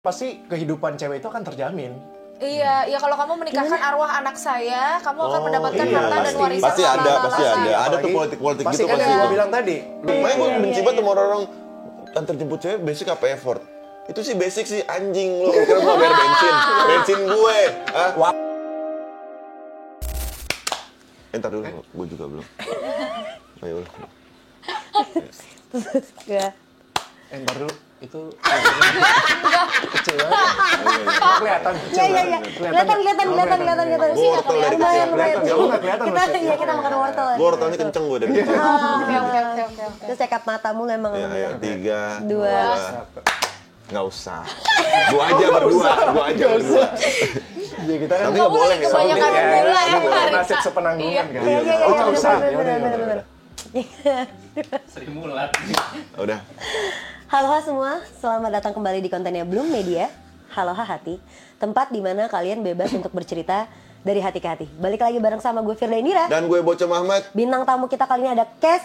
pasti kehidupan cewek itu akan terjamin. Iya, ya kalau kamu menikahkan arwah anak saya, kamu akan mendapatkan harta dan warisan. Pasti ada. Ada tuh politik Pasti gitu kan pasti. yang gue bilang tadi. Makanya gue benci banget sama orang antar jemput cewek basic apa effort. Itu sih basic sih anjing lo. Kira gue bayar bensin gue. Hah? Entar dulu, gue juga belum. Ayo. Ya. Entar dulu itu kecil banget. Kelihatan kecil. Iya. Kelihatan. Sih nggak kelihatan. Lumayan. Kamu nggak kelihatan Iya, kita makan wortel. Gue wortelnya kenceng gue dari kecil. Oke. Terus cekap matamu emang. Ya, 3, 2. Nggak usah. Gue aja berdua. Ya kita kan Tapi nggak boleh ya. Kebanyakan gula ya, Pak. nasib sepenanggungan kan. Iya. Oh, nggak usah. Bener. Sering mulat. Udah. Halo semua, selamat datang kembali di kontennya Bloom Media. Halo Hati, tempat di mana kalian bebas untuk bercerita dari hati ke hati. Balik lagi bareng sama gue Firda Indira. Dan gue Bocah Ahmad. Bintang tamu kita kali ini ada Kes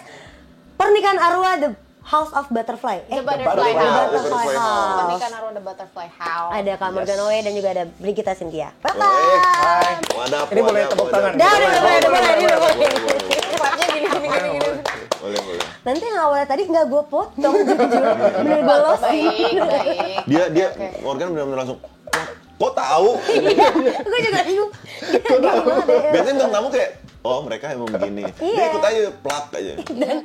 Pernikahan Arwah The House of Butterfly. The Butterfly House. Butterfly House. Pernikahan arwah The Butterfly House. Ada Kak Morgan Oe dan juga ada Brigita Cynthia. Welcome. Hai. Wadah. Ini boleh tepuk tangan. Udah boleh. Clapnya gini. Boleh. Nanti yang awalnya tadi nggak gue potong jujur, bener gue losin. Baik. Dia Morgan benar-benar langsung. Kok tahu? Gue juga bingung. Biasanya bintang tamu kayak, oh mereka emang begini. Dia ikut aja, plak aja.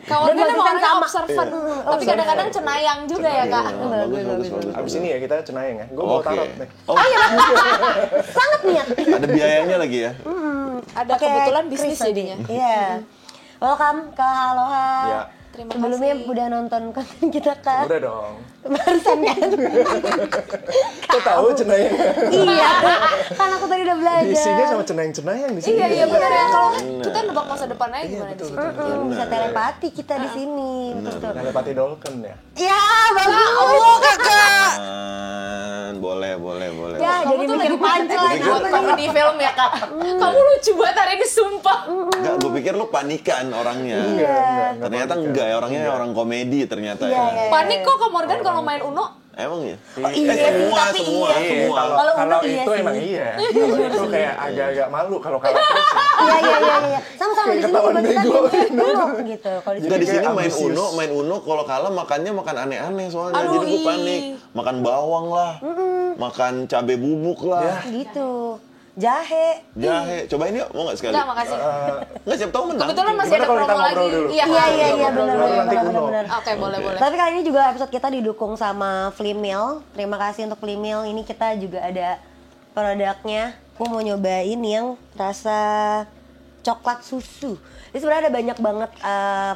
Kawan kan emang orangnya sama. observant, tapi kadang-kadang cenayang juga ya kak. Bagus. Abis ini ya kita cenayang ya. Gue mau Oke. tarot nih. Oh, Sangat niat. ada biayanya lagi ya? Ada kebetulan bisnis jadinya. Iya. Welcome ke Aloha. Ya. Terima Sebelumnya kasih. udah nonton konten kita kan? Udah dong. Barusan kan? Kok tahu cenayang? Iya. Kan aku tadi udah belajar. Isinya sama cenayang di sini. Iya benar ya, kalau kita nebak masa depan aja gimana di sini. Bisa telepati kita di sini. Betul. Telepati Dolken ya. Ya, bagus. Kakak. Boleh. Ya, Kamu jadi tuh mikir lagi punchline. kamu di film ya kak. Kamu lucu banget hari ini sumpah. Enggak, gue pikir lu panikan orangnya. Ternyata enggak ya, orangnya orang komedi ternyata ya. Panik kok Kak Morgan kalau main Uno. Emang ya? Iya sih, tapi semua. iya. Kalau Kalau udah itu iya emang sih. iya. Kalau itu kayak agak-agak malu kalau kalah terus. Iya. Sama-sama di sini Ketahuan juga kita bego. bego gitu. Kalau di Enggak, di sini ambisius. main Uno kalau kalah makannya makan aneh-aneh soalnya. Aduh, Jadi gue ih. panik. Makan bawang lah. Makan cabai bubuk lah. gitu. Jahe. Cobain yuk, mau nggak sekali? Enggak, makasih. Nggak, siapa tahu menang. Kebetulan masih Gimana ada kalau kita promo ngobrol lagi. dulu? Iya, Iya Baru benar. nanti Uno. Oke, boleh. Tapi kali ini juga episode kita didukung sama Flimil. Terima kasih untuk Flimil. Ini kita juga ada produknya. Aku mau nyobain yang rasa coklat susu. Jadi sebenarnya ada banyak banget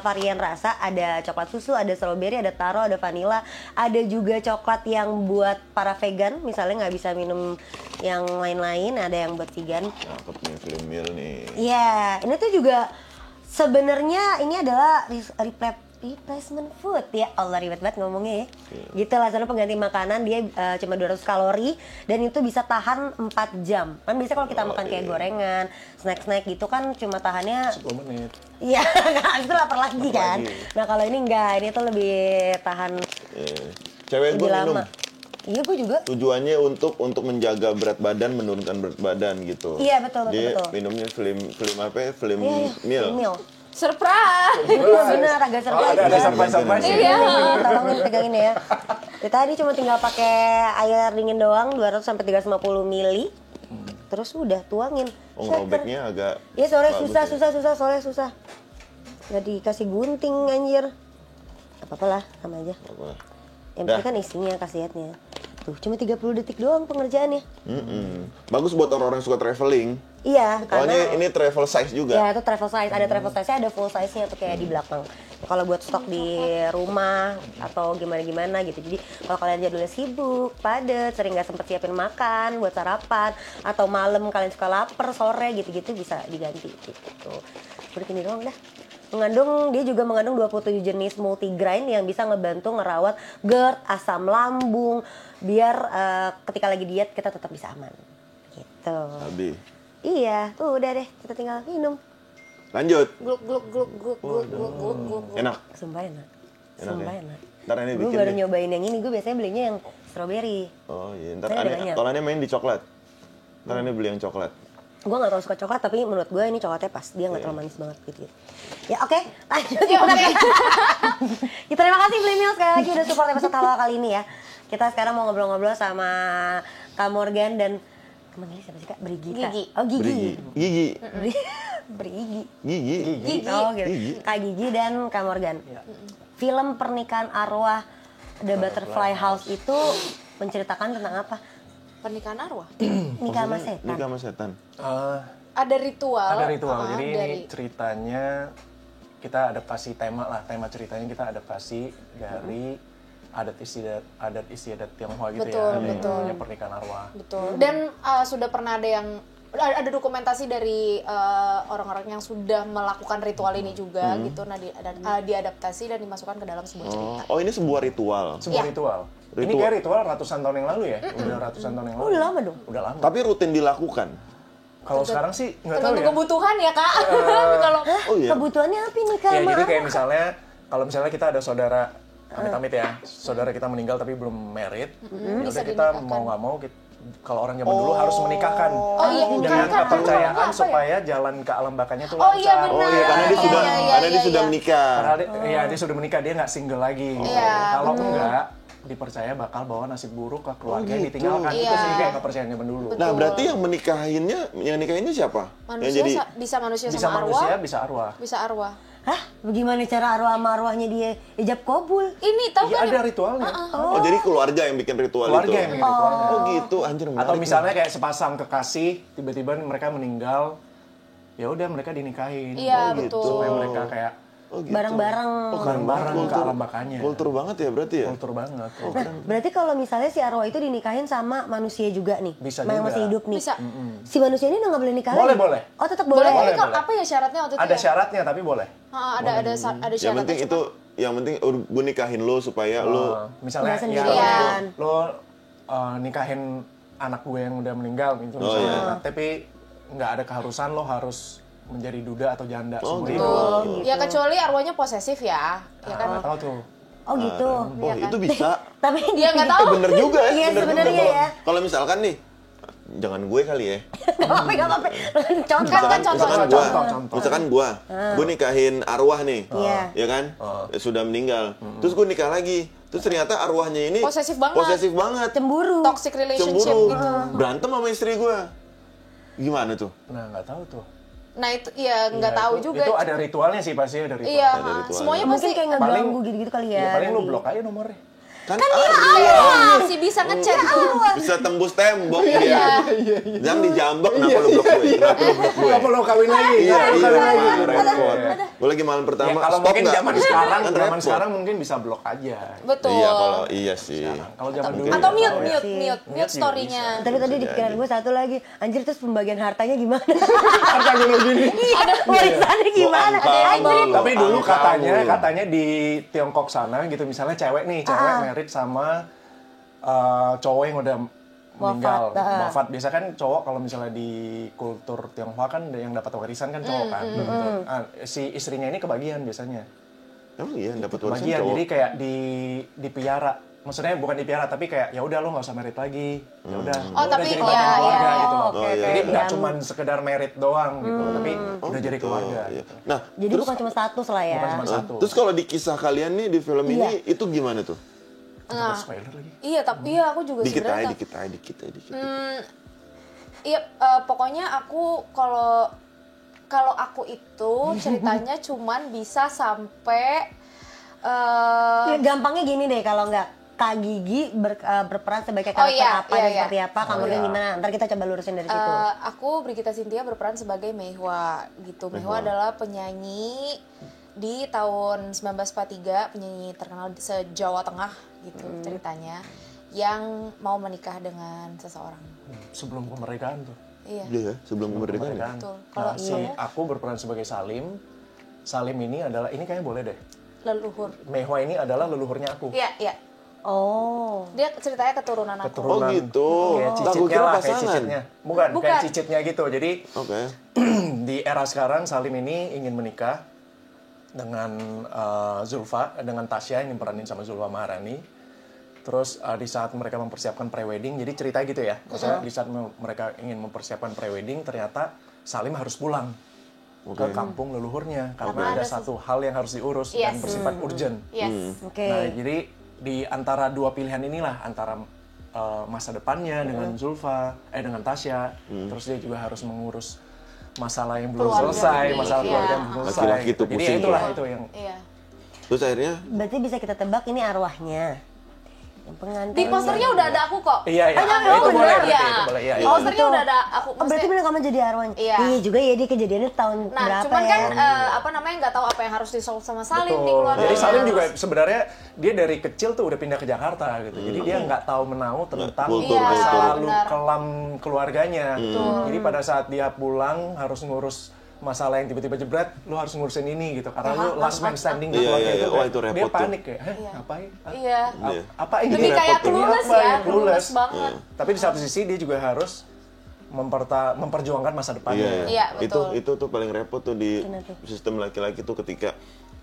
varian rasa. Ada coklat susu, ada strawberry, ada taro, ada vanilla. Ada juga coklat yang buat para vegan. Misalnya nggak bisa minum yang lain-lain. Ada yang buat vegan. Cakep nih, film meal nih. Iya, ini tuh juga sebenarnya ini adalah replacement food. Ya Allah, ribet banget ngomongnya ya. Gitu lah, soalnya pengganti makanan dia cuma 200 kalori dan itu bisa tahan 4 jam. Kan biasanya kalau kita makan kayak gorengan, snack-snack gitu kan cuma tahannya 10 menit. iya, itu lapar lagi kan. Nah, kalau ini enggak, ini tuh lebih tahan Cewek lebih gue minum. lama. Iya, gue juga. Tujuannya untuk menjaga berat badan, menurunkan berat badan gitu. Iya, betul. Dia minumnya film apa ya? Film meal. Meal. Surprise. Bener, agak Oh, surprise. ada surprise. Iya. Tolongin pegangin ya. Kita tadi cuma tinggal pakai air dingin doang 200 sampai 350 mili. Terus udah tuangin. Oh, ngerobeknya agak. Iya, soalnya bagus ya. susah. Nggak dikasih gunting anjir. Apa-apa lah, sama aja. Apa? Yang penting kan isinya, khasiatnya. Tuh, cuma 30 detik doang pengerjaannya. Bagus buat orang-orang yang suka traveling. Iya, Oh, karena ini travel size juga. ya itu travel size, ada travel size-nya, ada full size-nya tuh kayak di belakang. Kalau buat stok di rumah atau gimana gitu. Jadi kalau kalian jadulnya sibuk, padat, sering nggak sempet siapin makan buat sarapan atau malam kalian suka lapar sore gitu-gitu bisa diganti gitu. Udah gini doang dah. Dia juga mengandung 27 jenis multigrain yang bisa ngebantu ngerawat GERD, asam lambung, biar ketika lagi diet kita tetap bisa aman. Gitu. Habis. Iya, tuh udah deh, kita tinggal minum. Lanjut. Gluk. Enak. Sumpah enak. Enak Sumpah ya? enak. Ntar Ane Gue bikin baru deh. nyobain yang ini, gue biasanya belinya yang strawberry. Oh iya, ntar Saya ada Ane, banyak. kalau Ane main di coklat. Ntar Ane beli yang coklat. Gue gak terlalu suka coklat, tapi menurut gue ini coklatnya pas. Dia gak terlalu manis banget gitu. Ya oke, lanjut. Ya, oke. Ya, terima kasih Blimil sekali lagi udah support episode awal kali ini ya. Kita sekarang mau ngobrol-ngobrol sama Kak Morgan dan temannya siapa sih Kak? Brigita. Gigi. Oh Gigi. Gigi. Brigi. Gigi. Gigi. Oh gitu. Gigi. Kak Gigi dan Kak Morgan. Film Pernikahan Arwah The Butterfly House itu menceritakan tentang apa? Pernikahan arwah. Nikah sama setan. Nikah sama setan. Ada ritual. Ada ritual. Jadi ini dari ceritanya kita adaptasi tema lah. Tema ceritanya kita adaptasi dari adat istiadat Tionghoa gitu Betul, ya. betul. Yang pernikahan arwah. betul. Dan sudah pernah ada dokumentasi dari orang-orang yang sudah melakukan ritual ini juga gitu. Nah, diadaptasi dan dimasukkan ke dalam sebuah cerita. Oh, ini sebuah ritual. Sebuah Iya. ritual. Ini Ritual. kayak ritual ratusan tahun yang lalu ya. Udah ratusan tahun yang lalu. Udah lama dong. Udah lama. Tapi rutin dilakukan. Kalau sekarang sih nggak tahu Tergantung ya. kebutuhan ya, Kak. Kalau Oh iya. Kebutuhannya apa nih Kak? Ya Sama jadi apa? kayak misalnya kalau misalnya kita ada saudara amit-amit ya, saudara kita meninggal tapi belum married, ya Bisa udah kita dinikahkan. mau nggak mau kalau orang zaman dulu harus menikahkan Oh iya, dengan menikahkan. kepercayaan Apa ya? supaya jalan ke alam bakannya tuh Oh iya, lancar. benar. Oh iya, karena dia Iya, sudah iya, karena dia iya, sudah iya. menikah. Padahal ya dia sudah menikah, dia nggak single lagi. gitu. Iya, Kalau enggak dipercaya bakal bawa nasib buruk ke keluarga yang gitu. ditinggalkan. Itu Iya. sih kayak kepercayaan zaman dulu. Nah, berarti yang nikahinnya siapa? manusia Yang jadi bisa manusia Bisa sama manusia, arwah, bisa arwah. bisa arwah. Hah? Bagaimana cara arwah sama arwahnya dia ijab kabul? Ini tahu Iya kan? ada ritualnya. Oh, jadi keluarga yang bikin ritual Keluarga itu. yang bikin ritualnya. Oh, gitu. Anjir menarik. Atau misalnya kayak sepasang kekasih, tiba-tiba mereka meninggal, ya udah mereka dinikahin. Iya, gitu. betul. Supaya mereka kayak Oh, gitu. Bareng-bareng. bareng-bareng ke alam bakannya. Kultur banget ya berarti ya? Kultur banget. Nah, berarti kalau misalnya si arwah itu dinikahin sama manusia juga nih, Bisa yang juga. masih hidup nih. Bisa. Si manusia ini udah nggak boleh nikah Boleh, lagi? boleh. Oh tetap Boleh, boleh. tapi Boleh, kalau boleh. apa ya syaratnya waktu itu? Ada ya? syaratnya tapi boleh. Ada Yang syaratnya. penting itu, yang penting gue nikahin lo supaya lo Misalnya Nggak ya sendirian. lo nikahin anak gue yang udah meninggal gitu misalnya. Tapi nggak ada keharusan lo harus menjadi duda atau janda seumur hidup. Betul. Ya kecuali arwahnya posesif ya. Ya kan? Nggak tahu tuh. Oh gitu. oh itu bisa. Tapi Dia nggak tahu. Bener juga ya. Iya, bener juga. sebenarnya ya. Kalau misalkan nih, jangan gue kali ya. Nggak apa-apa. Contoh. Kan contoh. Misalkan gue nikahin arwah nih, Iya. ya kan, sudah meninggal. Terus gue nikah lagi, terus ternyata arwahnya ini Posesif banget. Cemburu. Toxic relationship cemburu, gitu. berantem sama istri gue. Gimana tuh? Nah nggak tahu tuh. Nah itu ya nggak Ya, tahu itu- juga. Itu ada ritualnya sih pasti ada ritual. Iya, Ada ritualnya. semuanya Mungkin pasti. kayak ngeganggu gitu-gitu kali ya. Ya paling lo nanti. blok aja nomornya. Kan Masih bisa ngechat tuh. bisa tembus tembok dia. Jangan dijambak, kenapa lu blok gue? Kenapa lu blok gue? Kenapa lo kawin lagi? Iya, Lo iya, kawin lagi. repot. Gue lagi malam Ya, pertama, kalau stop mungkin nggak? zaman sekarang, Kan zaman repot. sekarang mungkin bisa blok aja. Betul. Iya, kalau iya sih. Kalau zaman dulu Atau nggak tahu ya. mute story-nya. Tapi tadi di pikiran gue satu lagi, anjir terus pembagian hartanya gimana? Harta gue gini. Ada warisannya gimana? Angka Anjir. lu. Tapi dulu Angka lu. katanya di Tiongkok sana gitu misalnya cewek married sama cowok yang udah meninggal, wafat. Biasa kan cowok kalau misalnya di kultur Tionghoa kan yang dapat warisan kan cowok kan. Gitu. Si istrinya ini kebagian biasanya. Emang iya dapat warisan Kebagian, cowok. jadi kayak dipiara. Maksudnya bukan dipiara tapi kayak ya udah lo nggak usah married lagi. Ya udah. Oh, lo tapi udah jadi iya, bagian keluarga iya. gitu loh. Oke, iya. Jadi nggak Yang- cuma sekedar married doang gitu, tapi udah jadi Gitu, keluarga. iya. Gitu. Nah, Jadi bukan cuma status lah ya. Bukan cuma satu. terus kalau di kisah kalian nih di film ini itu gimana tuh? Nah, Spoiler lagi. iya tapi iya aku juga Dikit sebenarnya. aja, dikit aja. Iya, pokoknya aku kalau aku itu ceritanya cuman bisa sampai Ya, gampangnya gini deh kalau nggak Kak Gigi berperan sebagai Oh, karakter iya, apa iya, dan iya. seperti apa, kamu gimana? Ntar kita coba lurusin dari situ. aku Brigita Cynthia berperan sebagai Meihwa gitu. Meihwa adalah penyanyi di tahun 1943, penyanyi terkenal se-Jawa Tengah gitu ceritanya, yang mau menikah dengan seseorang. Sebelum kemerdekaan tuh. Iya. Iya ya, sebelum kemerdekaan ya. Betul. Nah, aku berperan sebagai Salim. Salim ini adalah, ini kayaknya boleh deh. Leluhur. Meihwa ini adalah leluhurnya aku. Iya, iya. Oh, Dia ceritanya keturunan aku. Oh Keturunan. gitu. Kayak Lah, gua cicitnya kira lah, kayak pasangan. cicitnya. Bukan, Bukan. kayak cicitnya gitu. Jadi Oke. di era sekarang Salim ini ingin menikah. dengan Zulfa, dengan Tasya yang diperanin sama Zulfa Maharani. Terus di saat mereka mempersiapkan prewedding, jadi cerita gitu ya. Maksudnya di saat mereka ingin mempersiapkan prewedding, ternyata Salim harus pulang ke kampung leluhurnya karena ada satu hal yang harus diurus dan bersifat urgent. Nah, jadi di antara dua pilihan inilah, antara masa depannya dengan Zulfa, dengan Tasya, terus dia juga harus mengurus masalah yang belum selesai, masalah keluarga yang belum selesai. Laki-laki itu Jadi pusing, itulah ya. itu yang. Terus akhirnya Berarti bisa kita tebak ini arwahnya. Yang pengantin. Di posternya udah ada aku kok. Iya. Itu bener. boleh berarti, Iya. itu boleh. Iya. Di posternya udah ada aku. Oh, berarti bener kamu jadi arwahnya? Iya. Iya juga ya, dia kejadiannya tahun Nah, berapa cuman ya? kan nggak tahu apa yang harus disolve sama Salim di keluarga. Jadi Salim juga sebenarnya dia dari kecil tuh udah pindah ke Jakarta gitu. Jadi dia nggak tahu menau tentang Kultur masa gitu. lalu kelam keluarganya. Jadi pada saat dia pulang harus ngurus masalah yang tiba-tiba jebret, lu harus ngurusin ini gitu. Karena lu last man standing di Iya, keluarga iya, itu. iya. Wah, itu Dia repot tuh. panik kayak, ngapain? Iya. Apa ini? Lebih kayak Repot. Ini clueless apa? ya, Clueless. clueless banget. Tapi di satu sisi dia juga harus memperjuangkan masa depannya. Iya, betul. Itu tuh paling repot tuh di sistem laki-laki tuh ketika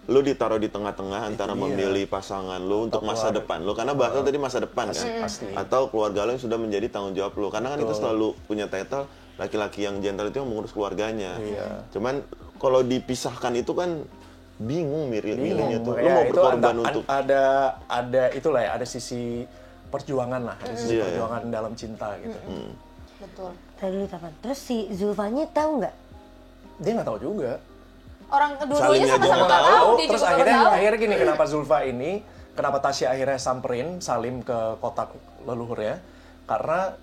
lu ditaruh di tengah-tengah antara memilih pasangan lu untuk masa depan lu, karena bahasa tadi masa depan kan, Pasti. atau keluarga lu yang sudah menjadi tanggung jawab lu, karena kan itu selalu punya title laki-laki yang gentle itu yang mengurus keluarganya. Cuman kalau dipisahkan itu kan bingung milihnya tuh, lu Makanya mau itu berkorban untuk ada itulah ya, ada sisi perjuangan lah, ada sisi perjuangan dalam cinta gitu. Betul. Tadi dulu Tapan. Terus si Zulfanya tahu nggak? Dia nggak tahu juga. Orang dua-duanya Salimnya sama-sama aja nggak nggak tahu, dia Terus juga nggak tahu. akhirnya gini, kenapa Zulfa ini, kenapa Tasya akhirnya samperin Salim ke kotak leluhurnya? Karena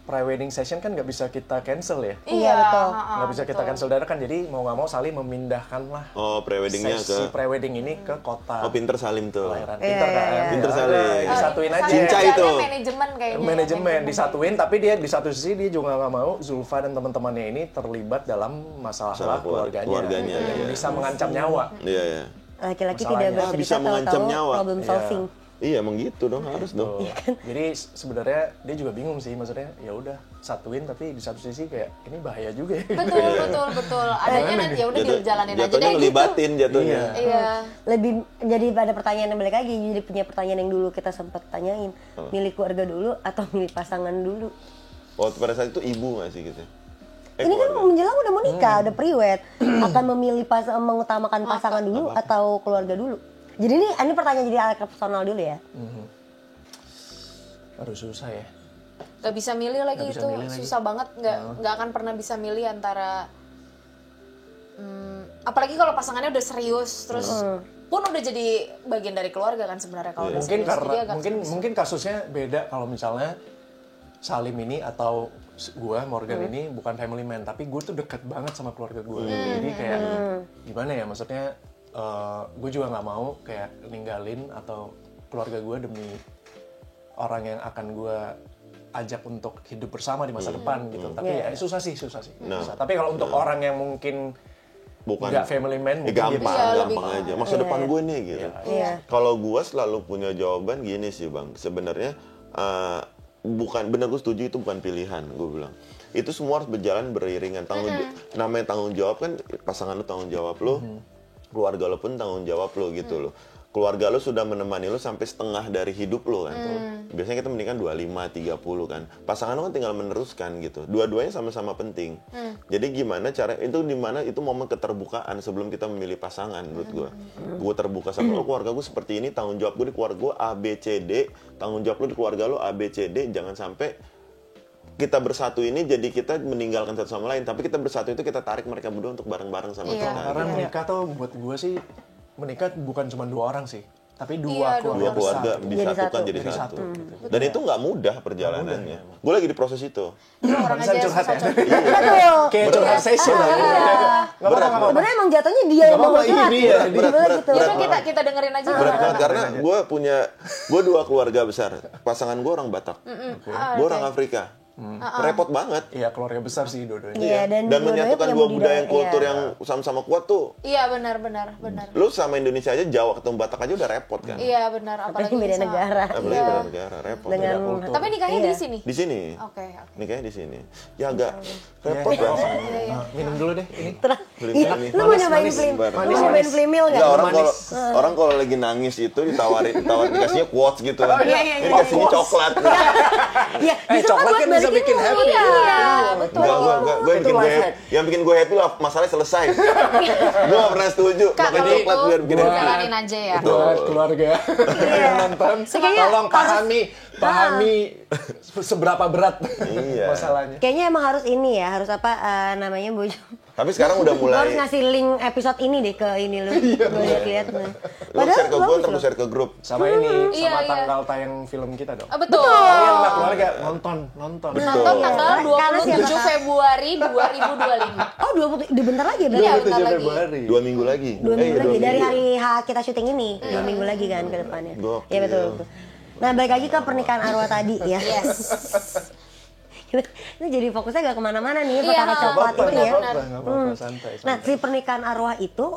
pre-wedding session kan nggak bisa kita cancel ya. Iya, betul. Nggak bisa kita cancel dadakan, jadi mau nggak mau Salim memindahkan lah preweddingnya sesi ke pre-wedding ini ke kota pinter Salim tuh. kelahiran. Pinter kan? Pinter Salim. Disatuin aja. Cinca Kerjanya itu. manajemen kayaknya. Manajemen disatuin, tapi dia di satu sisi dia juga nggak mau Zulfa dan teman-temannya ini terlibat dalam masalah keluarganya. Yang bisa mengancam nyawa. Iya, iya. Laki-laki Masalahnya. tidak bercerita Bisa mengancam tahu-tahu nyawa. problem solving. Iya, emang gitu dong, harus dong. Jadi sebenarnya dia juga bingung sih, maksudnya ya udah satuin, tapi di satu sisi kayak ini bahaya juga ya. Betul. Adanya nanti ya udah dijalanin aja Jatuhnya deh gitu. ngelibatin jatuhnya. Iya. Lebih jadi pada pertanyaan yang balik lagi, jadi punya pertanyaan yang dulu kita sempat tanyain, milih keluarga dulu atau milih pasangan dulu? Waktu pada saat itu ibu nggak sih gitu? Ini kan menjelang udah mau nikah, udah priwed, akan memilih mengutamakan pasangan dulu atau keluarga dulu? Jadi ini pertanyaan jadi agak personal dulu ya. Aduh susah ya. Gak bisa milih lagi Nggak bisa itu, milih lagi. susah banget. Nggak akan pernah bisa milih antara apalagi kalau pasangannya udah serius, terus pun udah jadi bagian dari keluarga kan sebenarnya kalau udah Mungkin serius. Jadi karena agak mungkin kasusnya beda kalau misalnya Salim ini atau gue Morgan ini bukan family man, tapi gue tuh deket banget sama keluarga gue. Jadi kayak gimana ya, maksudnya gue juga nggak mau kayak ninggalin atau keluarga gue demi orang yang akan gue ajak untuk hidup bersama di masa depan gitu. Tapi ya susah sih. Susah. Tapi kalau untuk orang yang mungkin Bukan nggak family man, mungkin gampang aja. Masa depan gue nih gitu. Iya. Kalau gue selalu punya jawaban gini sih bang. Sebenarnya bukan, benar gue setuju itu bukan pilihan, gue bilang. Itu semua harus berjalan beriringan. Namanya tanggung jawab kan, pasangan lu tanggung jawab lu, keluarga lu pun tanggung jawab lu gitu loh. Keluarga lu sudah menemani lu sampai setengah dari hidup lu kan. Biasanya kita menikah 25, 30 kan. Pasangan lu kan tinggal meneruskan gitu. Dua-duanya sama-sama penting. Jadi gimana cara, itu dimana itu momen keterbukaan sebelum kita memilih pasangan menurut gue. Gue terbuka sama lu, keluarga gue seperti ini, tanggung jawab gue di keluarga gue A, B, C, D. Tanggung jawab lu di keluarga lu A, B, C, D. Jangan sampai kita bersatu ini jadi kita meninggalkan satu sama lain. Tapi kita bersatu itu kita tarik mereka berdua untuk bareng-bareng sama kita. Karena menikah tuh buat gue sih, menikah bukan cuma 2 orang sih, tapi dua keluarga besar. Disatukan jadi satu. Dan itu nggak mudah perjalanannya. Gue lagi di proses itu. orang Bisa aja curhat ya? Betul. Kayak curhat session lah. Nggak apa-apa. Sebenarnya emang jatuhnya dia yang mau apa-apa, curhat. ini dia. Bener gitu. Ya udah kita dengerin aja. Berat banget karena gue 2 keluarga besar. Pasangan gue orang Batak, gue orang Afrika. Repot banget. Iya, keluarga besar sih dua-duanya. Iya, dan Dan dua-duanya menyatukan punya dua budaya yang kultur iya. yang sama-sama kuat tuh. Iya benar. Lu sama Indonesia aja, Jawa ketemu Batak aja udah repot kan. Iya benar, Apalagi apalagi beda sama- negara. Apalagi beda negara, repot. Dengan kultur. Tapi nikahnya Iya. di sini. Di sini. Oke. Nikahnya di sini. Ya agak repot Iya. rasanya. Minum dulu deh ini. Beli Iya, ini. lu mau nyobain manis, flim? manis, Lu mau nyobain flimil nggak? Enggak, orang kalau lagi nangis itu ditawarin dikasihnya quotes gitu. iya, Ini dikasihnya coklat. Iya, justru coklat kan bisa balikin bikin lu. happy. Iya, betul. Enggak, gue Itu bikin gue life happy. hack. Yang bikin gue happy lah masalahnya selesai. Gue gak pernah setuju. Kak, Makan kalau coklat itu biar bikin happy. jalanin aja ya. Betul. Buat keluarga yang nonton, Kayaknya tolong pahami seberapa berat Iya. masalahnya. Kayaknya emang harus ini ya, harus apa namanya Bojo. Tapi sekarang udah Lu harus mulai. ngasih link episode ini deh ke ini lu. Gue lihat nih. Lo share ke gue, bagus ntar gue loh. share ke grup. Sama ini, Iya, sama iya. tanggal tayang film kita dong. Betul. Kalian lah keluarga nonton. Nonton Betul. tanggal Karena siapa 27 tahu. Februari 2025. Oh, 20 bentar lagi ya berarti. Iya, bentar 27 lagi. Februari. 2 minggu lagi. 2 minggu lagi dari minggu. hari H kita syuting ini. 2 minggu lagi kan ke depannya. Gokil. Iya betul. Nah, balik lagi ke pernikahan arwah tadi ya. Yes. Ini jadi fokusnya gak kemana-mana nih Iya, perkara coklat benar, ini ya. benar. Nggak apa-apa, santai. Nah, si pernikahan arwah itu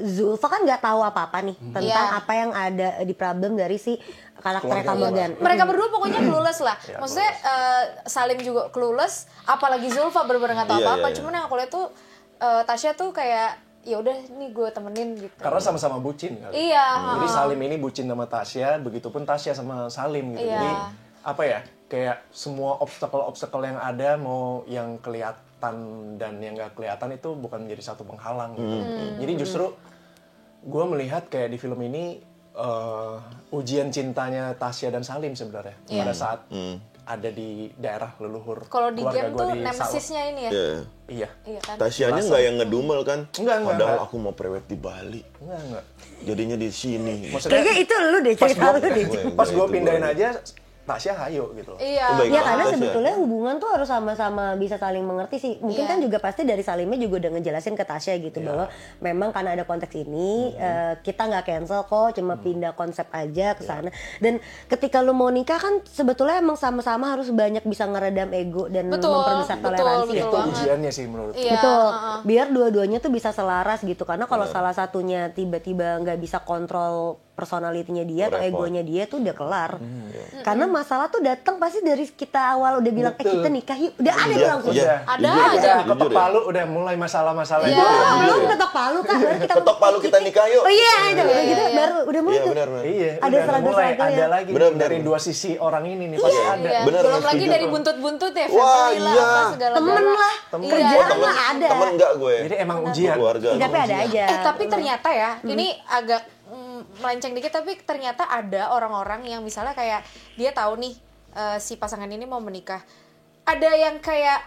Zulfa kan nggak tahu apa-apa nih tentang Iya. apa yang ada di problem dari si karakternya Kamorgan. Mereka berdua pokoknya clueless lah. Maksudnya Salim juga clueless, apalagi Zulfa bener-bener nggak tahu Iya, apa-apa. iya. Cuman yang aku lihat tuh Tasya tuh kayak ya udah nih gue temenin gitu. Karena sama-sama bucin kali. Iya. Jadi Salim ini bucin sama Tasya, begitupun Tasya sama Salim gitu. Iya. Jadi apa ya? Kayak semua obstacle-obstacle yang ada, mau yang kelihatan dan yang nggak kelihatan itu bukan menjadi satu penghalang gitu. Jadi justru gue melihat kayak di film ini ujian cintanya Tasya dan Salim sebenarnya pada saat ada di daerah leluhur. Kalau di keluarga game gua tuh di Sawah. nemesisnya ini ya. Iya. Iya. Iya kan? Tasyanya nggak yang ngedumel kan? Enggak. Padahal aku mau prewed di Bali. Enggak. Jadinya di sini. Maksudnya Kayaknya itu lu deh cerita lu deh. pas gue Itu pindahin gua. aja Tasya hayo gitu loh. Iya. Oh, baik. Ya karena Tasya. sebetulnya hubungan tuh harus sama-sama bisa saling mengerti sih. Mungkin Iya. kan juga pasti dari Salimnya juga udah ngejelasin ke Tasya gitu bahwa memang karena ada konteks ini kita nggak cancel kok, cuma pindah konsep aja ke sana. Dan ketika lu mau nikah kan sebetulnya emang sama-sama harus banyak bisa ngeredam ego dan Betul, memperbesar betul, toleransi. betul. Itu banget. ujiannya sih menurut Iya. Betul. heeh. Biar dua-duanya tuh bisa selaras gitu. Karena kalau salah satunya tiba-tiba nggak bisa kontrol personalitinya dia atau Repot. egonya dia tuh udah kelar. Karena masalah tuh datang pasti dari kita awal udah bilang kita nikah yuk. Udah ada tuh langsung. Iya. Ada Jujur aja. ya, ketok jujur ya. palu udah mulai masalah-masalah Iya. itu. Oh, belum ketok palu Kak. Baru kita Ketok palu kita nikah yuk. Oh iya, itu Iya, gitu iya. baru udah mulai Iya tuh. benar. Iya, Ada udah struggle-struggle mulai ya. ada lagi Benar, dari benar. dua sisi orang ini nih pasti ada. Iya. Bener, Belum lagi setuju dari tuh. buntut-buntut ya, Wah, family lah, iya. apa segala Temen lah, kerjaan temen, lah ada. temen enggak gue. Jadi emang ujian. Keluarga. Tapi ada aja. Tapi ternyata ya, ini agak melenceng dikit, tapi ternyata ada orang-orang yang misalnya kayak dia tahu nih si pasangan ini mau menikah. Ada yang kayak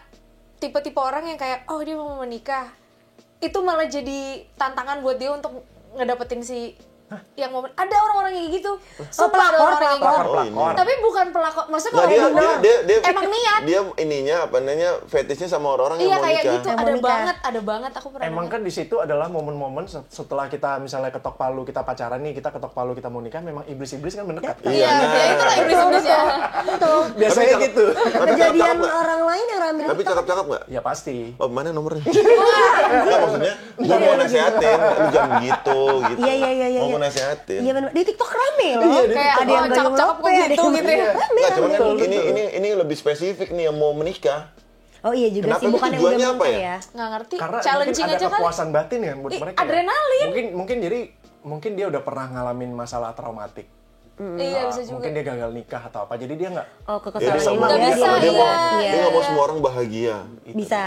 tipe-tipe orang yang kayak oh dia mau menikah, itu malah jadi tantangan buat dia untuk ngedapetin si yang mau ada orang-orang kayak gitu. Sumpah ada orang-orang kayak gitu. Oh, ini. Tapi bukan pelakor, maksudnya Nggak, kalau dia emang niat. Dia ininya apa namanya fetishnya sama orang-orang Iya yang mau kayak nikah. gitu, Yang mau ada nikah. banget aku pernah. Emang denger. kan di situ adalah momen-momen setelah kita misalnya ketok palu kita pacaran nih, kita ketok palu kita mau nikah, memang iblis-iblis kan mendekat. kan? Iya, nah. ya itulah iblis-iblisnya. Biasanya Tapi gitu. Tapi Kejadian cakep-cakep nggak? orang lain yang ramai. Tapi cakep-cakep nggak? Ya pasti. Oh, mana nomornya? Enggak, maksudnya gue mau nasehatin, lu jangan gitu. Iya. Mau nasehatin. Iya benar. Di TikTok rame loh. Kayak ada yang gayung cakep-cakep lope, ada gitu yang gitu ya. rame. Nggak, cuman kan Betul. ini lebih spesifik nih yang mau menikah. Oh iya juga Kenapa sih, bukan yang tujuannya udah apa menikah ya? ya. Nggak ngerti, Karena challenging mungkin aja ada kali. kepuasan batin ya buat mereka. ya. Adrenalin. Mungkin jadi mungkin dia udah pernah ngalamin masalah traumatik. Iya bisa juga. Mungkin dia gagal nikah atau apa. Jadi dia nggak Oh Jadi kekesalan sama Nggak ya, bisa, dia mau iya. dia nggak mau semua orang bahagia. Bisa.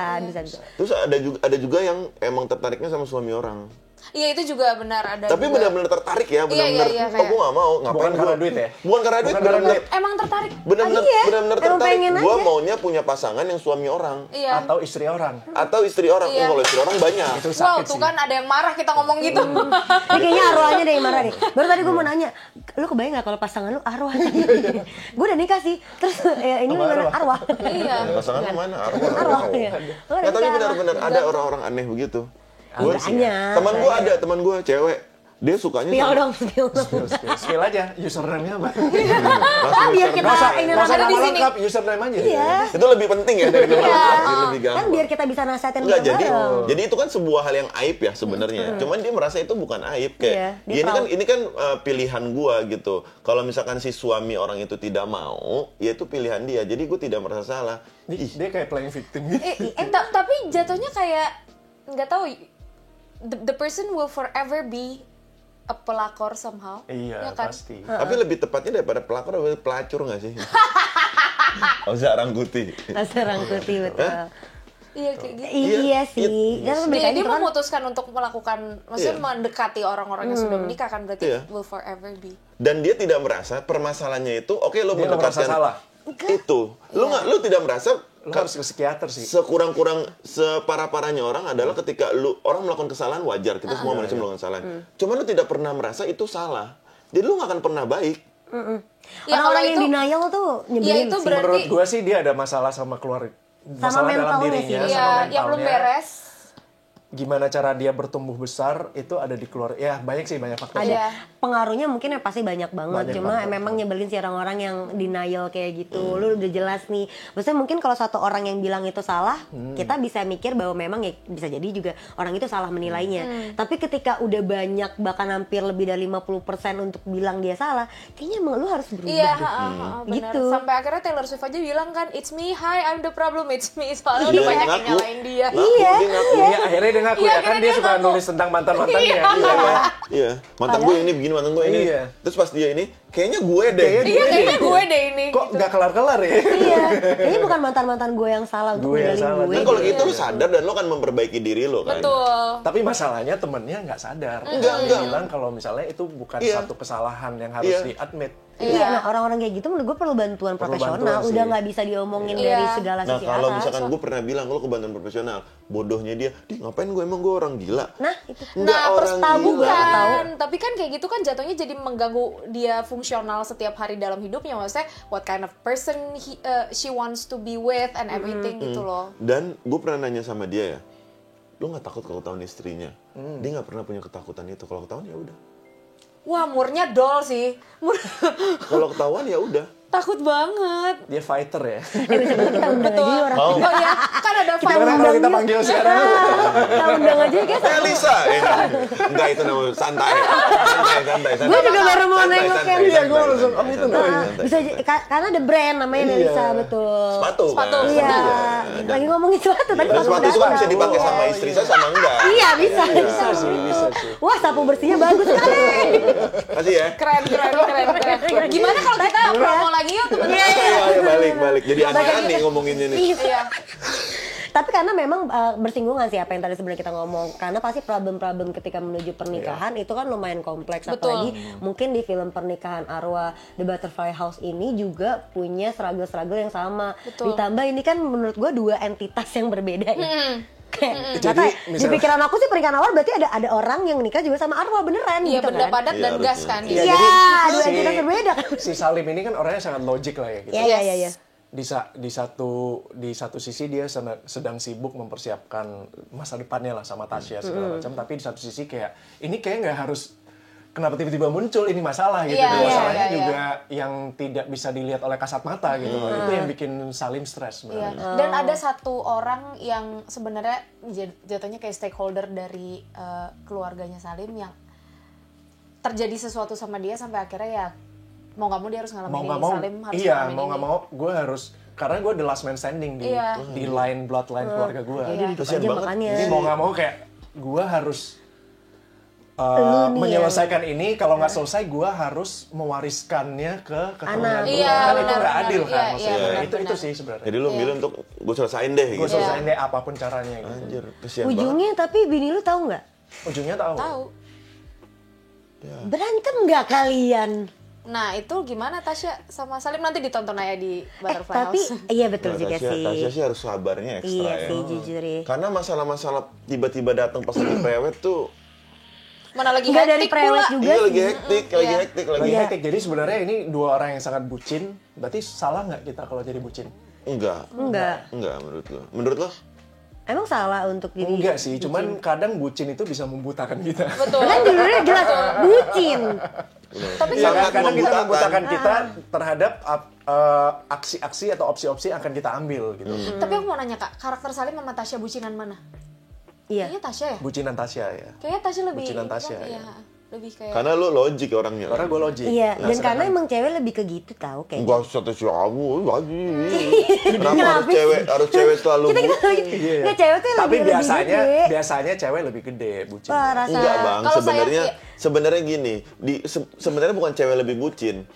Terus ada juga yang emang tertariknya sama suami orang. Iya itu juga benar ada. Tapi juga. benar-benar tertarik ya, benar-benar. iya, Oh, kayak- gue nggak mau, ngapain Bukan karena gua- duit ya? Bukan karena duit, Bukan karena benar-benar. duit. Emang tertarik. Benar-benar Iya, benar-benar emang tertarik. pengen Gue aja. maunya punya pasangan yang suami orang Iya. atau istri orang. atau istri orang. Iya. Kalau istri orang banyak. Itu Wow sakit tuh sih. kan ada yang marah kita ngomong gitu. Ini kayaknya arwahnya deh yang marah nih. Baru tadi gue mau nanya, lu kebayang gak kalau pasangan lu arwah? Gue udah nikah sih. Terus ya, ini Apa gimana? Arwah. Iya. Pasangan lu mana? Arwah. Arwah ya. Lu udah Nggak, tapi nikah, benar-benar ada orang-orang aneh begitu. Gua sih- Banyak. Teman gue ada, teman gue cewek. Dia sukanya Spill sama- dong, spill dong. Spill aja username-nya apa? Kan biar kita ini Nggak usah ada di nama sini. lengkap, username aja. Iya. Itu lebih penting ya dari nama lengkap, jadi lebih gampang. Kan biar kita bisa nasihatin Enggak, jadi bareng-bareng. jadi itu kan sebuah hal yang aib ya sebenarnya. Cuman dia merasa itu bukan aib kayak Iya, dia ini kan proud. pilihan gua gitu. Kalau misalkan si suami orang itu tidak mau, ya itu pilihan dia. Jadi gue tidak merasa salah. Dia kayak playing victim gitu. Tapi jatuhnya kayak nggak tahu, the person will forever be a pelakor somehow. Iya, ya kan? pasti. Tapi lebih tepatnya daripada pelakor adalah pelacur nggak sih? Ozak Rangkuti. Rasa rangkuti betul. Iya kayak gitu. Iya sih. Dan balik Dia lagi itu kan memutuskan untuk melakukan, maksudnya Iya. mendekati orang-orang yang sudah menikah kan, berarti Iya. will forever be. Dan dia tidak merasa permasalahannya itu oke lo Dia nggak merasa mendekatkan salah. itu. Lu tidak merasa Lo harus ke psikiater sih. sekurang-kurang separah-parahnya orang adalah ketika orang melakukan kesalahan wajar, kita semua manusia melakukan kesalahan. Cuman lu tidak pernah merasa itu salah. Jadi lu nggak akan pernah baik. Ya, orang-orang kalau yang itu- denial tuh nyebelin Ya itu sih. berarti Menurut gue sih dia ada masalah sama keluarga. Masalah dalam mentalnya dirinya, sih. sama ya yang belum mentalnya. beres. Gimana cara dia bertumbuh besar itu ada di keluarga. Ya banyak faktor. Iya. Pengaruhnya mungkin ya pasti banyak banget. Banyak Cuma banget. memang nyebelin sih orang-orang yang denial kayak gitu. Lu udah jelas nih. Maksudnya mungkin kalau satu orang yang bilang itu salah, kita bisa mikir bahwa memang ya bisa jadi juga orang itu salah menilainya. Tapi ketika udah banyak bahkan hampir lebih dari 50% untuk bilang dia salah, kayaknya emang lu harus berubah. Iya, deh. benar. Gitu. Sampai akhirnya Taylor Swift aja bilang kan, it's me, hi, I'm the problem, it's me. Soalnya udah Dia banyak yang ngaku. nyalain dia. Iya, Dia ngaku. Iya, akhirnya dia ngaku Iya, ya kan akhirnya dia dia suka ngaku. nulis tentang mantan-mantannya. Iya. Iya, mantan gue ini begini, mantan gue ini. Iya. Terus pas dia ini, kayaknya gue deh. Iya, kayaknya gue deh ini. Kok gitu. nggak kelar-kelar ya? Iya, kayaknya bukan mantan-mantan gue yang salah untuk Gue yang ninggalin salah. gue. Kan kalau gitu. gitu lu sadar dan lu akan memperbaiki diri lu kan. Betul. Tapi masalahnya temennya nggak sadar. Enggak. Dia bilang kalau misalnya itu bukan Iya. satu kesalahan yang harus Iya. di-admit. Iya, nah orang-orang kayak gitu menurut gue perlu bantuan Perlu profesional. bantuan sih. Udah nggak bisa diomongin Iya. dari segala Nah sisi kalau arah. misalkan gue pernah bilang lu ke bantuan profesional, bodohnya dia, ngapain gue emang gue orang gila? Nah, itu. Nggak orang tabu gila. nggak tahu. Bukan, tapi kan kayak gitu kan jatuhnya jadi mengganggu dia fungsional setiap hari dalam hidupnya. Maksudnya what kind of person she wants to be with and everything gitu loh. Dan gue pernah nanya sama dia ya, lu nggak takut kalau ketahuan istrinya? Dia nggak pernah punya ketakutan itu. Kalau ketahuan ya udah. Wah, murnya doll sih. Kalau ketahuan ya udah. Takut banget. Dia fighter ya. Bisa banget kita undang aja yuk orang. Mau? Oh ya, kan ada Gimana kalau undang kita yuk. panggil sekarang? Kita undang aja guys. Elisa, enggak itu namanya santai. Santai. Gue juga baru mau Santai, nengok santai, yang Iya, gue santai, langsung, santai, oh, itu santai, namanya. santai. Bisa karena ada brand namanya Iya. Nelisa, betul. Sepatu. Sepatu, kan? Iya. Iya. Lagi ngomongin sepatu tadi Dan sepatu sepatu itu kan bisa datang. dipakai sama istri saya sama enggak. Iya, bisa. Bisa sih, bisa sih. Wah, sapu bersihnya bagus sekali. Kasih ya. keren. Gimana kalau kita promo lagi yuk teman-teman? Iya, balik. Jadi aneh-aneh ngomonginnya nih. Iya. Tapi karena memang bersinggungan sih apa yang tadi sebenarnya kita ngomong. Karena pasti problem-problem ketika menuju pernikahan itu kan lumayan kompleks. Betul. Apalagi mungkin di film pernikahan Arwah The Butterfly House ini juga punya struggle-struggle yang sama. Betul. Ditambah ini kan menurut gue dua entitas yang berbeda ya. Kayak, Jadi, nggak tahu ya, di misal- pikiran aku sih pernikahan awal berarti ada orang yang menikah juga sama Arwah beneran Iya, gitu benda kan. padat Iya, dan gas harusnya. kan. Iya, jadi dua si- entitas berbeda kan. Si Salim ini kan orangnya sangat logik lah ya gitu. Iya. Di satu sisi dia sedang sibuk mempersiapkan masa depannya lah sama Tasya segala macam, tapi di satu sisi kayak ini kayak nggak harus kenapa tiba-tiba muncul ini masalah gitu. Iya, Dan masalahnya iya. juga yang tidak bisa dilihat oleh kasat mata gitu loh. Itu yang bikin Salim stres Iya. sebenarnya. Dan ada satu orang yang sebenarnya jatuhnya kayak stakeholder dari keluarganya Salim yang terjadi sesuatu sama dia sampai akhirnya ya mau nggak mau dia harus ngalamin Mau ini. nggak mau, Salim harus iya ngalamin mau ini. nggak mau gue harus karena gue the last man standing Iya. di line bloodline keluarga gue. Jadi hidup Kasian aja banget. makanya. Jadi mau nggak mau kayak gue harus Lu nih menyelesaikan ini. Kalau nggak selesai gue harus mewariskannya ke keturunan Anak. gue. Iya, Kan itu benar, nggak adil benar. kan Iya, maksudnya. iya, itu benar. sih sebenarnya. Jadi lu milih untuk gue selesain deh Gue gitu. selesain deh apapun caranya gitu. Anjir, kesian banget. Ujungnya tapi bini lu tahu nggak? Ujungnya tahu. Tahu. Berantem nggak kalian? Nah itu gimana Tasya sama Salim nanti ditonton aja di Butterfly Tapi House. iya betul Nah, juga sih. Tasya sih harus sabarnya ekstra Iya ya. sih jujur ya. Karena masalah-masalah tiba-tiba datang pas lagi prewed tuh Mana lagi Nggak dari hektik prewed pula. juga iya sih. lagi hektik, lagi Iya. hektik lagi. Lagi Iya. hektik. Jadi sebenarnya ini dua orang yang sangat bucin. Berarti salah nggak kita kalau jadi bucin? Enggak Enggak. menurut lo. Menurut lo? Emang salah untuk jadi Enggak sih, cuman kadang bucin itu bisa membutakan kita. Betul. Kan judulnya jelas bucin. Tapi Ya, Sangat kadang kita membutakan. membutakan kita terhadap aksi-aksi atau opsi-opsi yang akan kita ambil gitu. Tapi aku mau nanya Kak, karakter Salim sama Tasya bucinan mana? Iya. Kayaknya Tasya ya? Bucinan Tasya ya. Kayaknya Tasya lebih Bucinan Tasya, iya. ya. Lebih kayak Karena lu logik orangnya. Karena gue logik. Iya, Nah, dan karena emang cewek lebih ke gitu tahu kayak. Enggak satu kamu lagi. Kenapa harus cewek selalu Kita bucin? Iya. nggak cewek tuh Tapi lebih gede. biasanya cewek lebih gede bucin. Wah, rasa Enggak bang, Kalau saya- sebenarnya gini, sebenarnya bukan cewek lebih bucin.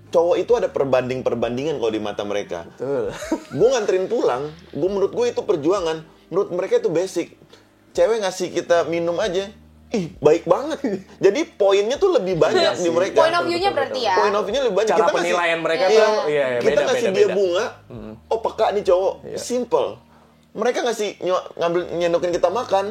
Cowok itu ada perbandingan kalau di mata mereka. Betul. Gue nganterin pulang, menurut gue itu perjuangan. Menurut mereka itu basic. Cewek ngasih kita minum aja, ih baik banget. Jadi poinnya tuh lebih banyak di mereka. point of view-nya berarti ya. Point of view-nya lebih banyak. Cara Kita ngasih- penilaian mereka Iya. tuh iya, Kita beda, ngasih beda, dia beda. bunga, oh peka nih cowok, simple. Mereka ngasih nyendokin kita makan.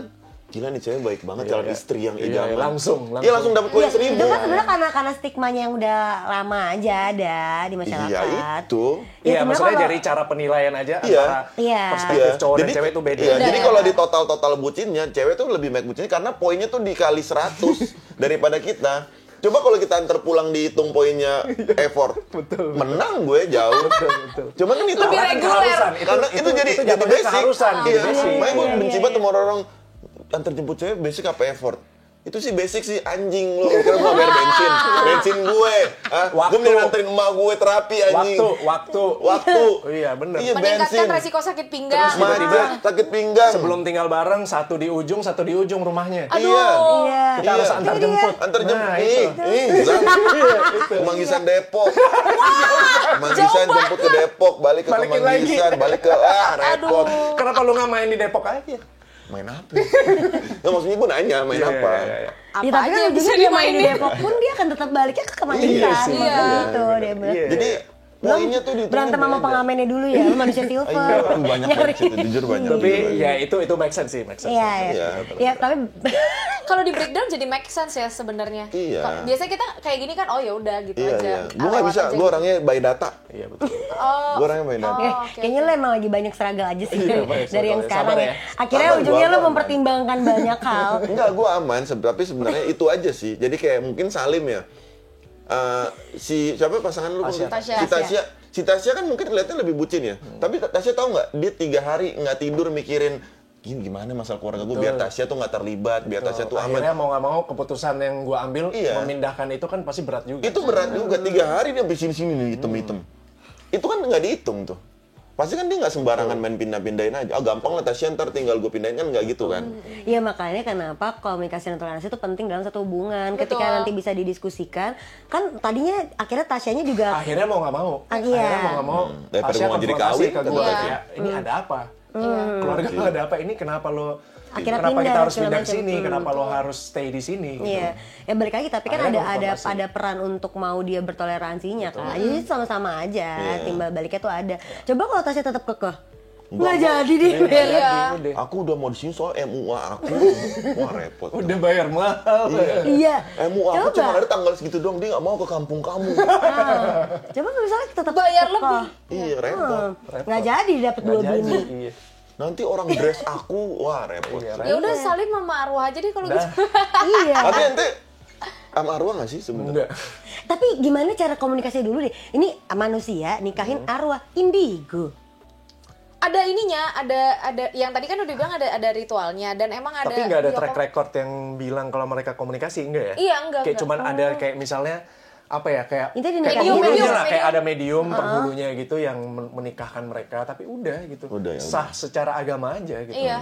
Gila nih cewek baik banget, calon iya. istri yang Iya, idaman. langsung. Iya langsung dapat poin Iya, 1000. itu kan sebenarnya karena stigmanya yang udah lama aja ada di masyarakat. Iya itu. Ya, Iya, sebenarnya maksudnya kalau- dari cara penilaian aja Iya. antara Iya. perspektif cowok dan cewek itu beda. Iya, jadi Beda, kalau ya. di total bucinnya, cewek tuh lebih baik bucinnya karena poinnya tuh dikali 100 daripada kita. Coba kalau kita antar pulang dihitung poinnya effort, menang gue jauh. Betul. Cuman kan itu Lebih Karena reguler. keharusan. karena itu jadi jatuhnya basic. keharusan, jadi Iya, basic. makanya gue Iya, benci iya, banget sama orang antar jemput cewek basic apa effort. Itu sih basic sih anjing lu. Kira gue bayar bensin gue. Hah? Waktu. Gue mending anterin emak gue terapi anjing. Waktu. Iya, bener. Iya, Meningkatkan bensin. resiko sakit pinggang. Terus tiba-tiba Macet, sakit pinggang. Sebelum tinggal bareng, satu di ujung rumahnya. Aduh. Iya. Kita harus antar jemput. Antar jemput. Nah, itu. Zang. Kemanggisan Depok. Kemanggisan jemput ke Depok, balik ke Balikin Kemanggisan, balik ke repot. Kenapa lu nggak main di Depok aja? Main apa? Nggak, maksudnya gue nanya main Iya, apa. iya, iya. Apa Ya, tapi aja kan yang bisa ujungnya dia main di dimainin. Depok pun dia akan tetap baliknya ke Iya Kemanggisan. sih, Iya. Gitu dia bilang. Iya. Jadi poinnya tuh di Berantem sama pengamennya dulu ya, lu manusia silver. Iya, banyak banget situ, jujur banyak. Tapi ya itu make sense sih, make sense. Iya, iya. Iya. Ya, tapi Kalau di breakdown jadi make sense ya sebenarnya. Iya. Biasanya kita kayak gini kan, oh ya udah gitu Iya, aja. iya. Gue nggak Lewat bisa, aja gue gitu. orangnya by data. Iya, betul. Oh, Gue orangnya by data. oke, kayaknya lo emang lagi banyak struggle aja sih Iya, dari, banyak dari yang struggle. sekarang Sabar ya. ya. Akhirnya Sabar, ujungnya gua lo aman. mempertimbangkan banyak hal. Enggak, gue aman. Tapi sebenarnya itu aja sih. Jadi kayak mungkin Salim ya. Si siapa pasangan lu? Tasya. Tasya. Si Tasya kan mungkin kelihatannya lebih bucin ya. Tapi Tasya tahu nggak? Dia 3 hari nggak tidur mikirin gimana masalah keluarga gue biar Tasya tuh nggak terlibat, biar Tasya tuh Akhirnya aman. mau nggak mau keputusan yang gue ambil Iya. memindahkan itu kan pasti berat juga. Itu berat juga. 3 hari dia di sini nih hitam-hitam. Itu kan nggak dihitung tuh. Pasti kan dia nggak sembarangan main pindah-pindahin aja. Oh gampang lah Tasya ntar tinggal gue pindahin kan nggak gitu kan. Iya makanya kenapa komunikasi dan toleransi itu penting dalam satu hubungan. Betul. Ketika nanti bisa didiskusikan, kan tadinya akhirnya Tasyanya juga Akhirnya mau nggak mau. Ah, iya. Akhirnya mau nggak mau. Daripada Tasya mau jadi konfrontasi kawin, ke kan gue. berarti. Ya, ini ada apa? Keluarga lo ada apa? Ini kenapa lo? Akhirnya kenapa pindah, kita harus segala pindah ke macam. sini? Kenapa lo harus stay di sini? Gitu. Iya, ya balik lagi tapi kan Akhirnya ada konfrontasi. ada peran untuk mau dia bertoleransinya kan. Jadi sama-sama aja, Iya. timbal baliknya tuh ada. Coba kalau Tasya tetap kekeh, nggak Enggak. jadi deh. Iya, Mer. Iya. udah. Aku udah mau di sini soal MUA aku. Wah repot. Udah bayar mahal. Iya. MUA aku Coba. cuma ada tanggal segitu doang, dia nggak mau ke kampung kamu. Coba misalnya tetap Bayar kekeh. lebih. Iya repot. Nggak jadi dapat dua Nggak jadi. bini. Iya. Nanti orang dress aku, wah repot. Iya, Ya udah Salim sama Arwah aja deh kalau gitu. Iya. Tapi ente sama Arwah nggak sih sebenarnya? Enggak. Tapi gimana cara komunikasi dulu deh? Ini manusia nikahin arwah indigo. Ada ininya, ada yang tadi kan udah bilang ada ritualnya dan emang ada. Tapi nggak ada ya, track record yang bilang kalau mereka komunikasi, enggak ya? Iya, enggak, Kayak enggak. cuman ada kayak misalnya apa ya kayak Intinya kayak dinikahin. penghulunya Medium, lah, kayak medium. ada medium penghulunya gitu yang menikahkan mereka, tapi udah gitu. Udah, ya Sah secara agama aja gitu. Iya.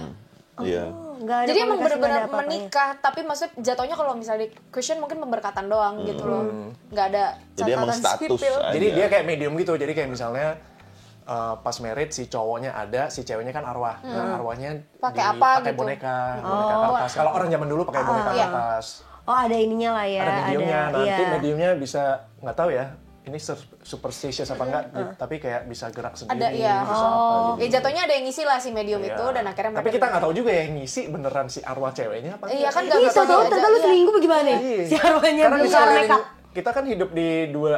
Iya. Oh, nggak ada Jadi emang komunikasi, nggak ada benar-benar apa-apanya. menikah, tapi maksudnya jatuhnya kalau misalnya di Christian mungkin pemberkatan doang gitu loh. Nggak ada Jadi emang catatan status sipil. aja. Jadi dia kayak medium gitu. Jadi kayak misalnya pas married si cowoknya ada, si ceweknya kan arwah. Nah, arwahnya Pakai apa pakai gitu? boneka kertas. Kalau orang zaman dulu pakai boneka Iya. kertas. Oh ada ininya lah ya. Ada mediumnya. Nanti iya. mediumnya bisa nggak tahu ya. Ini superstitious apa enggak, tapi kayak bisa gerak sendiri, Ada iya. bisa apa gitu. Ya jatuhnya ada yang ngisi lah si medium Iya. itu dan akhirnya Tapi kita nggak tahu juga ya yang ngisi beneran si arwah ceweknya apa Iya enggak. kan nggak Iya, bisa tahu-tahu aja. ternyata lu Iya. selingkuh bagaimana? Iya. Si arwahnya Karena belum misalnya make up. kita kan hidup di dua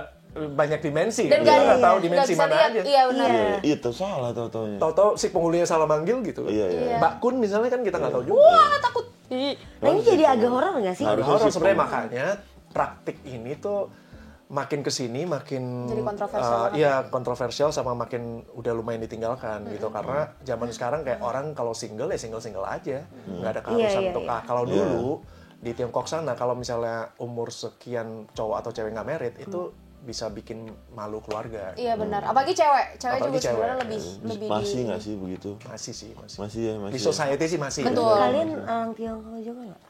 banyak dimensi Dan kan. Kita nggak tahu nggak dimensi bisa mana lihat. aja. Iya benar. Itu salah tau-taunya. Tahu-tahu si penghulunya salah manggil gitu. Iya. Mbak Kun misalnya kan kita nggak tahu juga. Wah takut. Nah ini jadi agak horor nggak sih? Harusnya Horor sih sebenarnya, penghulu. makanya praktik ini tuh makin kesini makin Jadi kontroversial banget. iya kontroversial sama makin udah lumayan ditinggalkan gitu karena zaman sekarang kayak orang kalau single ya single aja nggak ada keharusan Iya, untuk iya. kalau dulu di Tiongkok sana kalau misalnya umur sekian cowok atau cewek nggak married itu bisa bikin malu keluarga. Iya benar. Apalagi cewek Apalagi juga sebenarnya cewek. lebih Masih di. nggak sih begitu? Masih sih masih. Masih ya, masih. Di ya. society sih masih. Betul. Kalian orang Tiongkok juga nggak?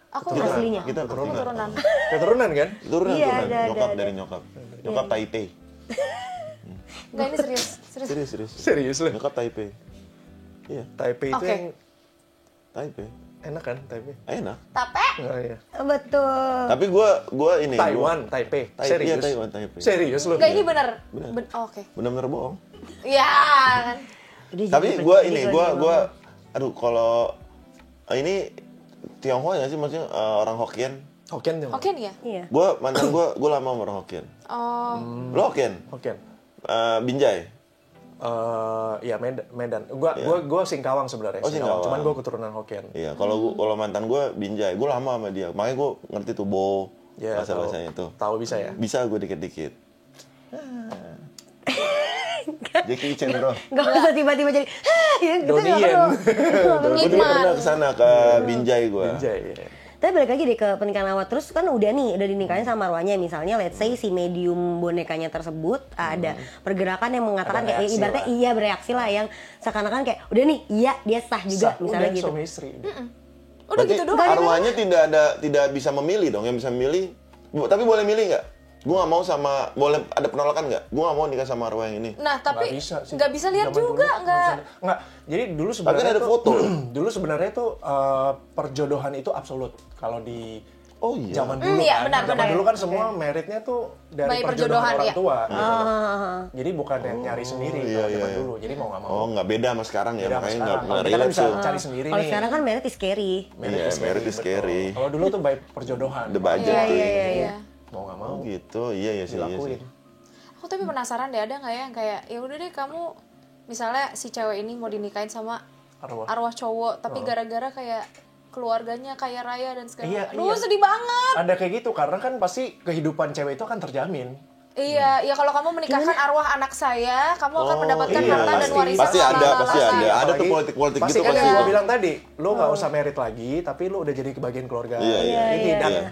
Aku Keturunan. Aslinya? Kita keturunan. Keturunan kan? Turunan, Iya, turunan. ada, Nyokap ada. dari nyokap. Nyokap Taipei. Enggak ini serius. Serius. Serius loh. Nyokap Taipei. Iya, Taipei itu Oke. yang Taipei. enak kan Taipei? Enak. Tapi Oh, iya. Betul. Tapi gua ini. Taiwan, Taipei. Iya, Serius. Taiwan, Taipei. Serius loh. enggak ini benar. Benar. Oke. Benar-benar bohong. Iya kan. Udah Tapi jadi gue presiden ini, kalau gue, dia aduh kalau ini Tionghoa ya sih maksudnya orang Hokkien. Hokkien juga. Oke nih ya. ngomong. Iya. Gue mantan gue lama sama orang Hokkien. Oh. Lo Hokkien? Hokkien. Binjai. Ya Medan. Gua Singkawang sebenarnya. Oh, Singkawang. Cuman gua keturunan Hokkien. Iya. Kalau mantan gue Binjai, gue lama sama dia. Makanya gue ngerti tuh bo Ya, bahasa-bahasanya tuh. Tahu bisa ya. Bisa gue dikit-dikit. Jackie Chan bro. Nggak usah tiba-tiba jadi ya, gitu nggak Donien. perlu. Gue dulu pernah kesana ke Binjai gue. Binjai. Ya. Tapi balik lagi deh ke pernikahan awal terus kan udah dinikahin sama marwahnya misalnya let's say si medium bonekanya tersebut ada pergerakan yang mengatakan Ada kayak reaksi ibaratnya lah. iya bereaksi lah yang seakan-akan kayak udah nih iya dia sah juga Sah, misalnya udah gitu. suami istri. Udah Berarti gitu doang. arwahnya tidak bisa memilih dong. Yang bisa memilih, tapi boleh milih nggak? Gue nggak mau sama, boleh ada penolakan nggak? Gue nggak mau nikah sama arwah yang ini. Nah, tapi Nggak bisa sih. nggak bisa lihat Zaman juga, dulu nggak. Nggak. Jadi dulu Tapi sebenarnya kan ada tuh- foto. Dulu sebenarnya tuh perjodohan itu absolut. Kalau di Oh iya. zaman dulu iya, kan, benar, zaman benar. dulu kan semua meritnya tuh dari By perjodohan perjodohan, orang iya. tua. Gitu. Ah, Jadi bukan yang nyari sendiri iya, kalau zaman iya. dulu. Jadi mau nggak mau. Oh nggak beda sama sekarang ya, Beda sama makanya sekarang. nggak Kalau kita kan relate bisa tuh. cari sendiri kalau nih. sekarang kan merit is scary. Iya, merit is scary. Kalau dulu tuh by perjodohan. The budget Iya, tuh. iya, iya. Mau nggak mau Oh gitu, iya ya sih. Iya dilakuin. sih. Aku tapi penasaran deh, ada nggak ya yang kayak ya udah deh kamu misalnya si cewek ini mau dinikahin sama Arwah. arwah cowok tapi gara-gara kayak keluarganya kaya raya dan segala Iya, Aduh, iya. sedih banget. Ada kayak gitu karena kan pasti kehidupan cewek itu akan terjamin. Iya, ya kalau kamu menikahkan arwah anak saya, kamu akan Oh, mendapatkan iya, harta dan pasti. warisan. Pasti ada, lalala. pasti ada. Ada tuh Apalagi- politik-politik pasti gitu kan pasti yang ada. gue bilang tadi, lu nggak usah merit lagi, tapi lu udah jadi kebagian keluarga. Iya, iya, Ini, iya, dan- Iya.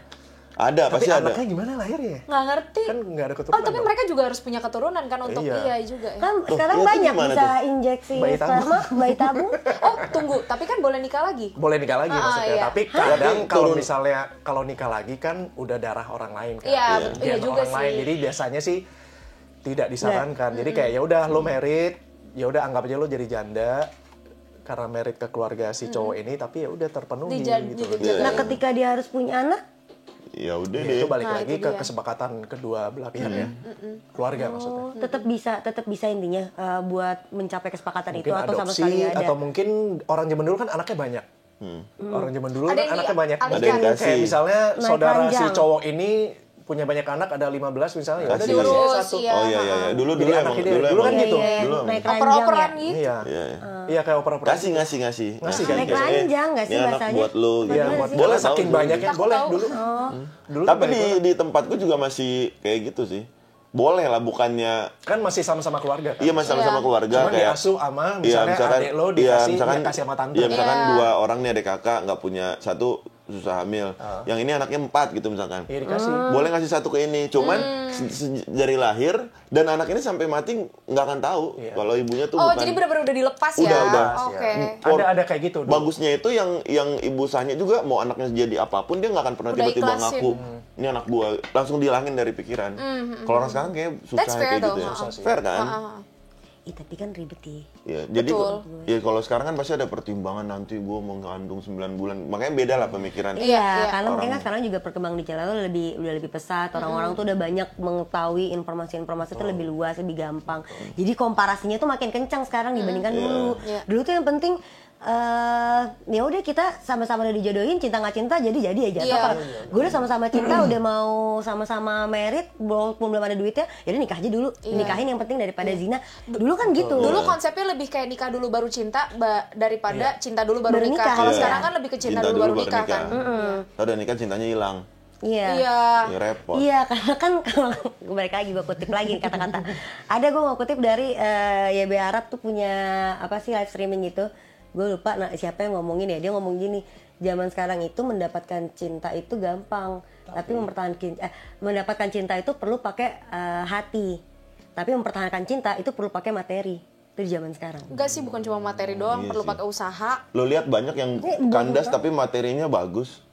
Ada, Tapi pasti ada. anaknya gimana lahirnya? Nggak ngerti. Kan nggak ada Oh, keturunan. tapi dong. mereka juga harus punya keturunan kan untuk Iya. iya juga ya. Kan Loh, sekarang iya tuh banyak gimana bisa tuh? injeksi Bayi tabung. sperma, bayi tabung. Oh, tunggu, tapi kan boleh nikah lagi. Boleh nikah lagi Ah, maksudnya. iya. Tapi kadang Tapi kalau turun- misalnya kalau nikah lagi kan udah darah orang lain kan. Iya, Gen iya juga orang lain. sih. Jadi biasanya sih tidak disarankan. Jadi kayak ya udah lo merit, ya udah anggap aja lo jadi janda karena merit ke keluarga si cowok ini, tapi ya udah terpenuhi gitu loh. Iya. Nah ketika dia harus punya anak, Ya udah Ya, itu deh. balik Nah, lagi itu ke dia. kesepakatan kedua belah pihak ya. Keluarga maksudnya. oh, tetap bisa intinya buat mencapai kesepakatan Mungkin itu atau sama adopsi sekali nggak ada. atau mungkin orang zaman dulu kan anaknya banyak. Orang zaman dulu Ada kan yang anaknya banyak. dialihkan. Ada yang Mungkin dikasih. kayak misalnya Naik saudara si ranjang. cowok ini punya banyak anak, ada 15 misalnya, ya udah Kasih. dikasih Diurus, aja satu. iya. Oh iya iya, iya. Dulu Jadi emang anaknya dia- dulu dulu kan emang gitu. Iya, Dulu naik emang. ranjang Oper-operan ya. gitu. Iya. Iya. Iya kayak oper-oper. Kasih. Ngasih kan? Naik ranjang nggak sih Ini anak bahasanya? buat lu. Bener Iya, gitu. buat sih? Boleh boleh tahu saking dulu. banyaknya Aku boleh tahu. dulu. Dulu Tapi banyak banget. di tempatku juga masih kayak gitu sih. Boleh lah, bukannya kan masih sama-sama keluarga kan. iya masih sama-sama Iya. keluarga Cuman kayak diasuh sama iya, misalnya misalkan, adik lo iya, dikasih misalkan, kasih sama tante. iya, misalkan Iya. dua orang nih adik kakak nggak punya satu susah hamil. Yang ini anaknya 4 gitu misalkan. Iya dikasih. Boleh ngasih satu ke ini, cuman dari lahir dan anak ini sampai mati nggak akan tahu Iya. kalau ibunya tuh Oh, bukan. jadi benar-benar udah dilepas ya. Udah. Oke. Ada kayak gitu. dulu. Bagusnya itu yang ibu sahnya juga mau anaknya jadi apapun dia nggak akan pernah Udah tiba-tiba ikhlasin. ngaku ini anak gua, langsung dihilangin dari pikiran. Kalau orang sekarang kayak susah That's fair kayak gitu though, ya. ha-ha. Fair kan? Ih, tapi kan ribet nih. Ya, jadi Betul. ya kalau sekarang kan pasti ada pertimbangan nanti gua mengandung 9 bulan. Makanya beda lah pemikiran. Iya, Iya, iya. karena mungkin kan sekarang juga perkembangan digital udah lebih pesat. Orang-orang tuh udah banyak mengetahui informasi-informasi itu lebih luas, lebih gampang. Jadi komparasinya tuh makin kencang sekarang dibandingkan dulu. Iya. Dulu tuh yang penting Ya udah kita sama-sama udah dijodohin, cinta nggak cinta jadi aja. Iya. Kalau gue udah sama-sama cinta, udah mau sama-sama married, walaupun belum ada duitnya, ya udah nikah aja dulu. Nikahin yang penting daripada zina. Dulu kan gitu. Dulu konsepnya lebih kayak nikah dulu baru cinta daripada cinta dulu baru Baru nikah. nikah. Kalau Iya. sekarang kan lebih ke cinta dulu baru nikah kan. Udah nikah cintanya hilang. Iya. Iya. Ya repot. Iya, karena kan kalau gue balik lagi gue kutip lagi kata-kata. Ada gue mau kutip dari YB Arab tuh punya apa sih live streaming gitu. Gue lupa siapa yang ngomongin ya. Dia ngomong gini, zaman sekarang itu mendapatkan cinta itu gampang, tapi mendapatkan cinta itu perlu pakai hati. Tapi mempertahankan cinta itu perlu pakai materi. Itu di zaman sekarang. Enggak sih, bukan cuma materi doang, Iya perlu sih. pakai usaha. Lo lihat banyak yang kandas tapi materinya bagus.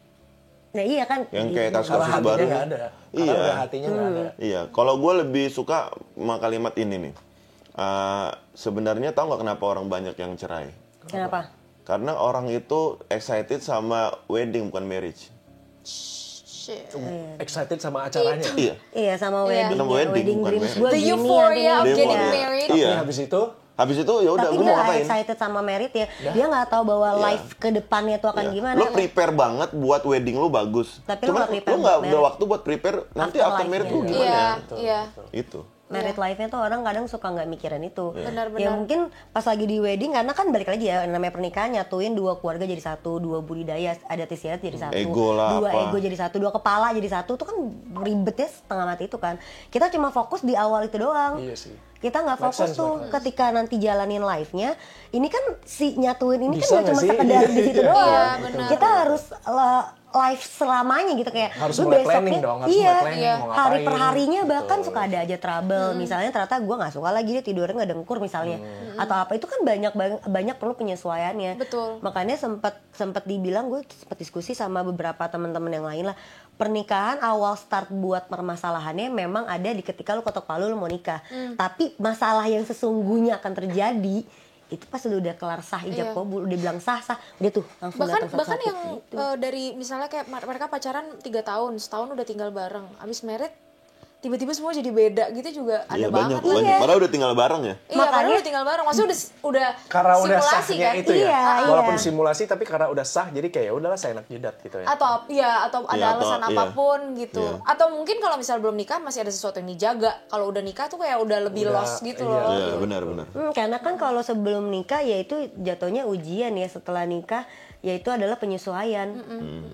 Nah iya kan. Yang kayak Kalau kasus hatinya baru. nggak ada. Iya. Kalau udah hatinya nggak ada. Iya, kalau gue lebih suka sama kalimat ini nih. Sebenarnya tahu nggak kenapa orang banyak yang cerai? Kenapa? Karena orang itu excited sama wedding bukan marriage. Shit. Excited sama acaranya. Iya. Iya sama Iya. wedding, Sama wedding, bukan dreams marriage. gue The gini euphoria of nanti getting nih. married. Iya. Tapi habis itu Habis itu ya udah Tapi gue mau dia ngapain? excited sama merit ya. Dia nggak tahu bahwa Iya. life ke depannya tuh akan Iya. gimana. Lo prepare banget buat wedding lo bagus. Tapi lo Cuman nggak prepare lo nggak buat ada married. waktu buat prepare nanti after married lo Afterlife-nya. gimana? Iya, iya. Itu. Merit life-nya tuh orang kadang suka nggak mikirin itu. Benar-benar. Ya mungkin pas lagi di wedding karena kan balik lagi ya namanya pernikahan nyatuin dua keluarga jadi satu, dua budidaya adat istiadat jadi satu, Ego lah, dua apa. ego jadi satu, dua kepala jadi satu tuh kan ribetnya setengah mati itu kan. Kita cuma fokus di awal itu doang. Iya sih. Kita nggak Make fokus sense, tuh make sense. ketika nanti jalanin live-nya. Ini kan si nyatuin ini Bisa kan nggak cuma nggak sih? sekedar di situ doang. Iya, benar. Kita harus live selamanya gitu kayak Harus lu mulai besoknya planning dong, harus iya, mulai planning, iya. mau hari ngapain. perharinya bahkan Betul. suka ada aja trouble. Misalnya ternyata gue nggak suka lagi dia tidurnya nggak dengkur misalnya atau apa itu kan banyak perlu penyesuaiannya. Betul. Makanya sempat dibilang gue sempat diskusi sama beberapa teman-teman yang lain lah. Pernikahan awal start buat permasalahannya memang ada di ketika lu ketok palu lu mau nikah. Tapi masalah yang sesungguhnya akan terjadi itu pas lu udah kelar sah ijab Iya. kabul udah bilang sah udah tuh langsung datang bahkan satu-satu yang gitu. dari misalnya kayak mereka pacaran 3 tahun, setahun udah tinggal bareng, abis married tiba-tiba semua jadi beda gitu juga ada Iya banget. banyak. Padahal udah tinggal bareng ya. Iya, padahal udah tinggal bareng, maksudnya udah Karena udah simulasi sahnya kan? itu ya. Iya, Walaupun iya. simulasi tapi karena udah sah jadi kayak ya udahlah saya enak jidat gitu ya. Atau ada Iya, alasan atau- iya. apapun gitu. Iya. Atau mungkin kalau misal belum nikah masih ada sesuatu yang dijaga. Kalau udah nikah tuh kayak udah lebih Udah, lost gitu iya. loh. Iya benar-benar. Karena kan kalau sebelum nikah ya itu jatuhnya ujian ya, setelah nikah ya itu adalah penyesuaian.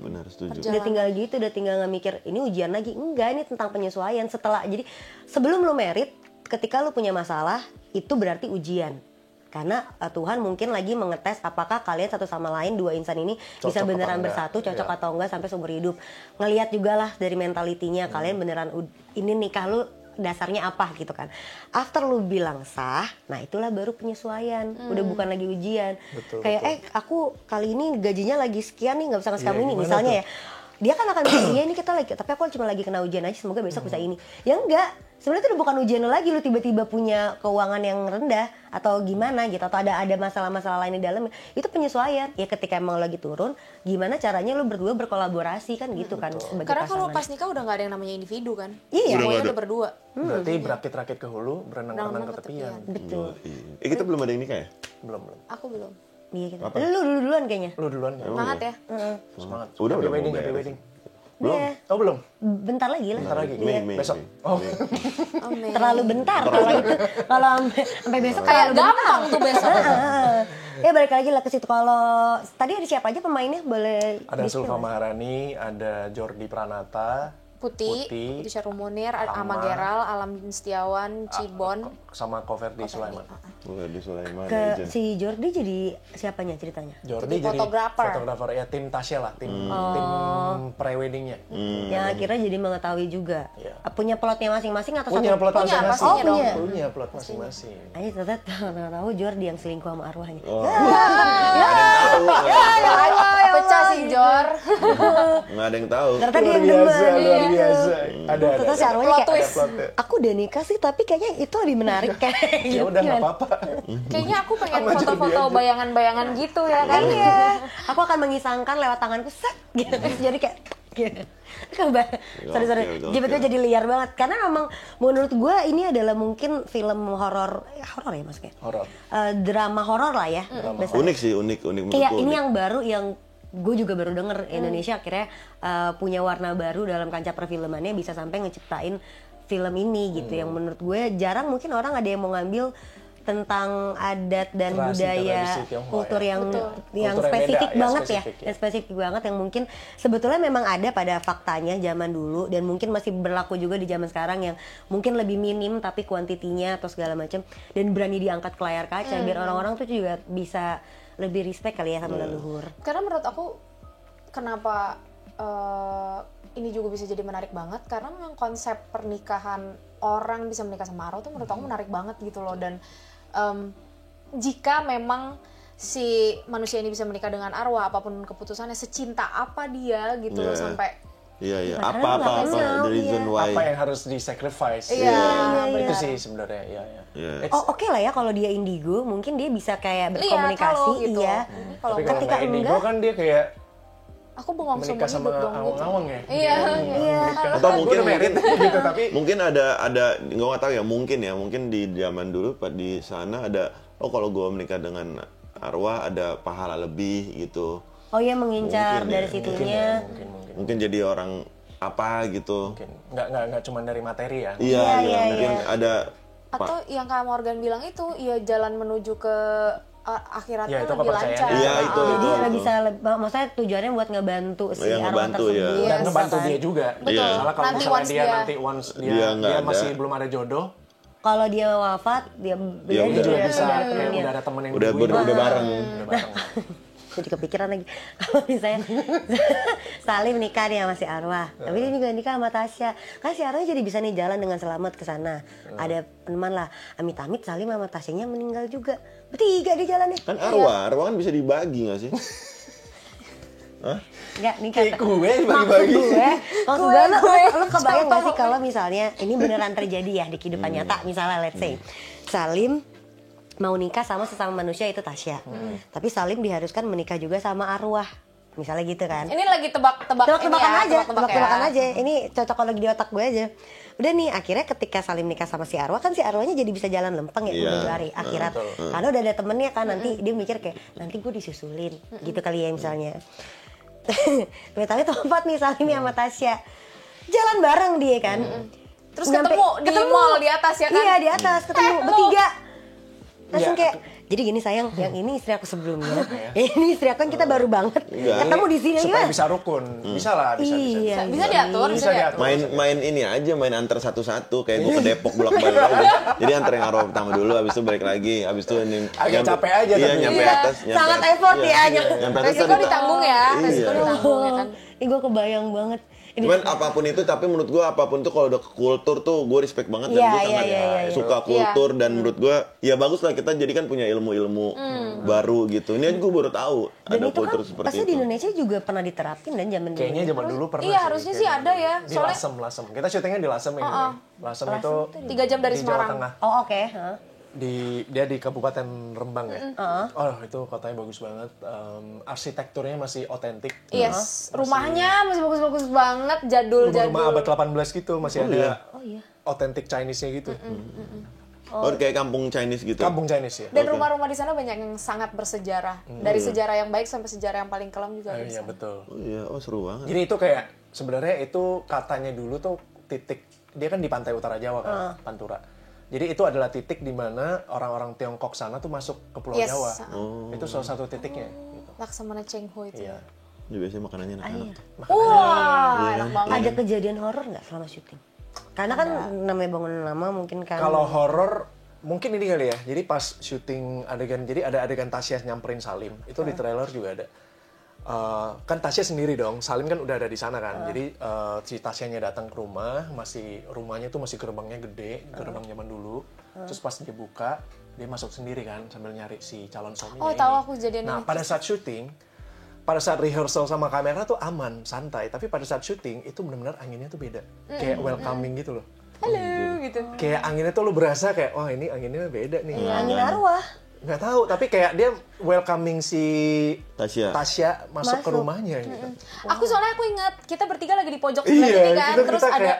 Benar setuju. Udah tinggal gitu, udah tinggal nggak mikir ini ujian lagi. Enggak, ini tentang penyesuaian. Setelah jadi sebelum lu merit, ketika lu punya masalah itu berarti ujian. Karena Tuhan mungkin lagi mengetes apakah kalian satu sama lain dua insan ini Cocok bisa beneran apa enggak. bersatu, cocok Iya. atau enggak sampai seumur hidup. Ngelihat juga lah dari mentalitinya kalian beneran ini nikah lu dasarnya apa gitu kan. After lu bilang sah, nah itulah baru penyesuaian. Udah bukan lagi ujian. Betul, Kayak aku kali ini gajinya lagi sekian nih nggak bisa ngasih Iya, kamu ini gimana misalnya tuh? ya. Dia kan akan bilang, iya ini kita lagi, tapi aku cuma lagi kena ujian aja, semoga besok bisa ini. Ya enggak, sebenarnya itu udah bukan ujian lo lagi, lu tiba-tiba punya keuangan yang rendah atau gimana gitu, atau ada masalah-masalah lain di dalam, itu penyesuaian. Ya ketika emang lo lagi turun, gimana caranya lu berdua berkolaborasi kan gitu kan sebagai Karena kalau pasangan. pas nikah udah nggak ada yang namanya individu kan. Iya. Semuanya Udah udah berdua. Berarti berakit-rakit ke hulu, berenang-renang Berenang ke ke tepian. Betul. Kita belum ada yang nikah ya? Belum. Aku belum. Iya gitu. Lu duluan kayaknya. Lu duluan kan? Semangat ya. Semangat. Udah Happy mau wedding, beres. happy wedding. Belum. Iya. Oh belum? Bentar lagi lah. Bentar lagi. Iya. Mei, Besok. Mei. Oh. Mei. Amin. Terlalu bentar kalau itu. Kalau sampai besok Kayak terlalu bentar. gampang tuh besok. Ya balik lagi lah ke situ. Kalau tadi ada siapa aja pemainnya boleh Ada di-spill Sulfa nggak? Maharani, ada Jordi Pranata, Putih Syarul Munir, Ama Geral, Alam Setiawan, Cibon. sama Koverdi Sulaiman. Di Sulaiman Ke aja. si Jordi jadi siapanya ceritanya? Jordi Jadi jadi fotografer. ya tim Tasya lah, tim pre-weddingnya. Yang akhirnya jadi mengetahui juga. Iya. Punya plotnya masing-masing atau Punya satu? plot Punya, masing-masing. pastinya dong. Punya plot masing-masing. Aja ternyata tahu Jordi yang selingkuh sama arwahnya. Oh. Nggak ada yang tahu. Pecah sih Jor. Nggak ada yang tahu. Ternyata dia Luar yang biasa, demen. luar biasa. Ada. Ternyata si arwahnya Plot kayak, twist. Plotnya. aku udah nikah sih tapi kayaknya itu lebih menarik kayak Ya udah nggak apa-apa. Kayaknya aku pengen Sama Jordi foto-foto aja. bayangan-bayangan gitu ya kan. Iya, aku akan mengisangkan lewat tanganku set gitu. Terus jadi kayak Sorry. Tiba-tiba jadi liar banget. Karena memang menurut gue ini adalah mungkin film horor ya maksudnya. Horor. Drama horor lah ya. Unik sih, unik menurut Iya, gue. ini yang baru yang gue juga baru denger Indonesia akhirnya punya warna baru dalam kancah perfilmannya bisa sampai ngeciptain film ini gitu yang menurut gue jarang mungkin orang ada yang mau ngambil tentang adat dan budaya kultur yang spesifik banget ya, yang spesifik banget yang mungkin sebetulnya memang ada pada faktanya zaman dulu dan mungkin masih berlaku juga di zaman sekarang yang mungkin lebih minim tapi kuantitinya atau segala macam dan berani diangkat ke layar kaca biar orang-orang tuh juga bisa lebih respect kali ya sama leluhur. Karena menurut aku kenapa ini juga bisa jadi menarik banget karena memang konsep pernikahan orang bisa menikah sama arwah tuh menurut aku menarik banget gitu loh dan jika memang si manusia ini bisa menikah dengan arwah apapun keputusannya secinta apa dia gitu loh sampai Iya. Apa the reason why. Apa yang harus di-sacrifice. Itu sih sebenarnya. Iya. Oke lah ya kalau dia indigo mungkin dia bisa kayak berkomunikasi gitu. Kalau ketika indigo kan dia kayak aku bengong menikah sama awang-awang ya. Iya. Atau mungkin merit gitu tapi mungkin ada nggak tahu ya mungkin di zaman dulu di sana ada kalau gue menikah dengan arwah ada pahala lebih gitu. Oh iya mengincar mungkin dari situnya. Mungkin jadi orang apa gitu. Mungkin nggak cuma dari materi ya. Iya. Mungkin ada. Atau yang Kak Morgan bilang itu ya jalan menuju ke akhiratnya itu lebih lancar. Iya itu. Jadi bisa maksudnya tujuannya buat ngebantu si arwah tersebut. Dan ngebantu dia juga. Betul. Soalnya kalau misalnya dia once dia masih belum ada jodoh. Kalau dia wafat dia juga bisa kayak udah ada temen yang udah bareng. Aku juga kepikiran lagi kalau misalnya Salim nikah nih sama si Arwah tapi dia juga nikah sama Tasya kan si Arwah jadi bisa nih jalan dengan selamat ke sana ada peneman lah amit-amit Salim sama Tasyanya meninggal juga bertiga di jalannya kan arwah kan bisa dibagi nggak sih? Enggak, nih Kayak gue bagi-bagi. Maksud gue lo kebayang gak sih kalau misalnya ini beneran terjadi ya di kehidupan nyata misalnya let's say Salim mau nikah sama sesama manusia itu Tasya. Tapi Salim diharuskan menikah juga sama arwah. Misalnya gitu kan. Ini lagi tebak-tebakan aja. Ini cocok lagi di otak gue aja. Udah nih akhirnya ketika Salim nikah sama si arwah kan si arwahnya jadi bisa jalan lempeng ya menuju hari akhirat. Karena udah ada temennya kan nanti dia mikir kayak nanti gue disusulin gitu kali ya misalnya. Tapi tempat nih Salim sama Tasya. Jalan bareng dia kan. Terus ketemu di mall di atas ya kan? Iya di atas ketemu bertiga. Langsung kayak jadi gini sayang, yang ini istri aku sebelumnya, ini istri aku kan kita baru banget ketemu di sini supaya bisa rukun, bisa lah, bisa. Bisa diatur, bisa diatur. Main ini aja, main antar satu-satu, kayak gue ke Depok bolak-balik. Jadi antar yang arwah pertama dulu, habis itu balik lagi, habis itu ini. Agak capek aja iya, tapi. nyampe atas. Sangat effort ya, nyampe atas. Resiko ditanggung ya, resiko ditanggung ya kan. Ini gue kebayang banget. Cuman apapun itu, tapi menurut gue apapun tuh kalau udah ke kultur tuh gue respect banget dan gue sangat suka kultur dan menurut gue ya bagus lah kita jadi kan punya ilmu-ilmu baru gitu. Ini aja gue baru tahu dan ada itu kultur kan seperti pasti itu. di Indonesia juga pernah diterapin dan zaman dulu. Kayaknya zaman dulu pernah. Iya harusnya sih ada ya. Di Lasem. Kita syutingnya di Lasem ini. Lasem itu 3 jam dari di Semarang. Jawa Tengah. Oh oke. Dia di Kabupaten Rembang ya. Oh itu kotanya bagus banget. Arsitekturnya masih otentik. Yes, rumahnya masih bagus-bagus banget, jadul-jadul. Rumah abad 18 gitu masih ada otentik Chinese-nya gitu. Kayak kampung Chinese gitu. Kampung Chinese ya. Dan rumah-rumah di sana banyak yang sangat bersejarah. Dari sejarah yang baik sampai sejarah yang paling kelam juga ada di Iya sana. betul. Oh iya, seru banget. Jadi itu kayak sebenarnya itu katanya dulu tuh titik dia kan di pantai utara Jawa kan, Pantura. Jadi itu adalah titik di mana orang-orang Tiongkok sana tuh masuk ke Pulau Jawa. Itu salah satu titiknya. Gitu. Laksamana Cheng Ho itu. Iya. Ini biasanya makanannya enak-enak. Wah, enak banget. Ada kejadian horor nggak selama syuting? Karena kan namanya bangunan lama mungkin kan. Kalau horor mungkin ini kali ya. Jadi pas syuting adegan, jadi ada adegan Tasya nyamperin Salim. Itu di trailer juga ada. Kan Tasya sendiri dong, Salim kan udah ada di sana kan. Jadi si Tasyanya datang ke rumah, rumahnya tuh masih gerbangnya gede, gerbang zaman dulu. Terus pas dia buka, dia masuk sendiri kan sambil nyari si calon suaminya. Oh, tahu aku kejadian Nah, ini. pada saat syuting, pada saat rehearsal sama kamera tuh aman, santai. Tapi pada saat syuting itu benar-benar anginnya tuh beda. Kayak welcoming gitu loh. Halo gitu. Kayak anginnya tuh lo berasa kayak, oh ini anginnya beda nih. angin arwah. Nggak tahu, tapi kayak dia welcoming si Tasya masuk ke rumahnya gitu. Aku soalnya aku ingat kita bertiga lagi di pojok Iya, sebelah ini kan, kita terus ada kayak,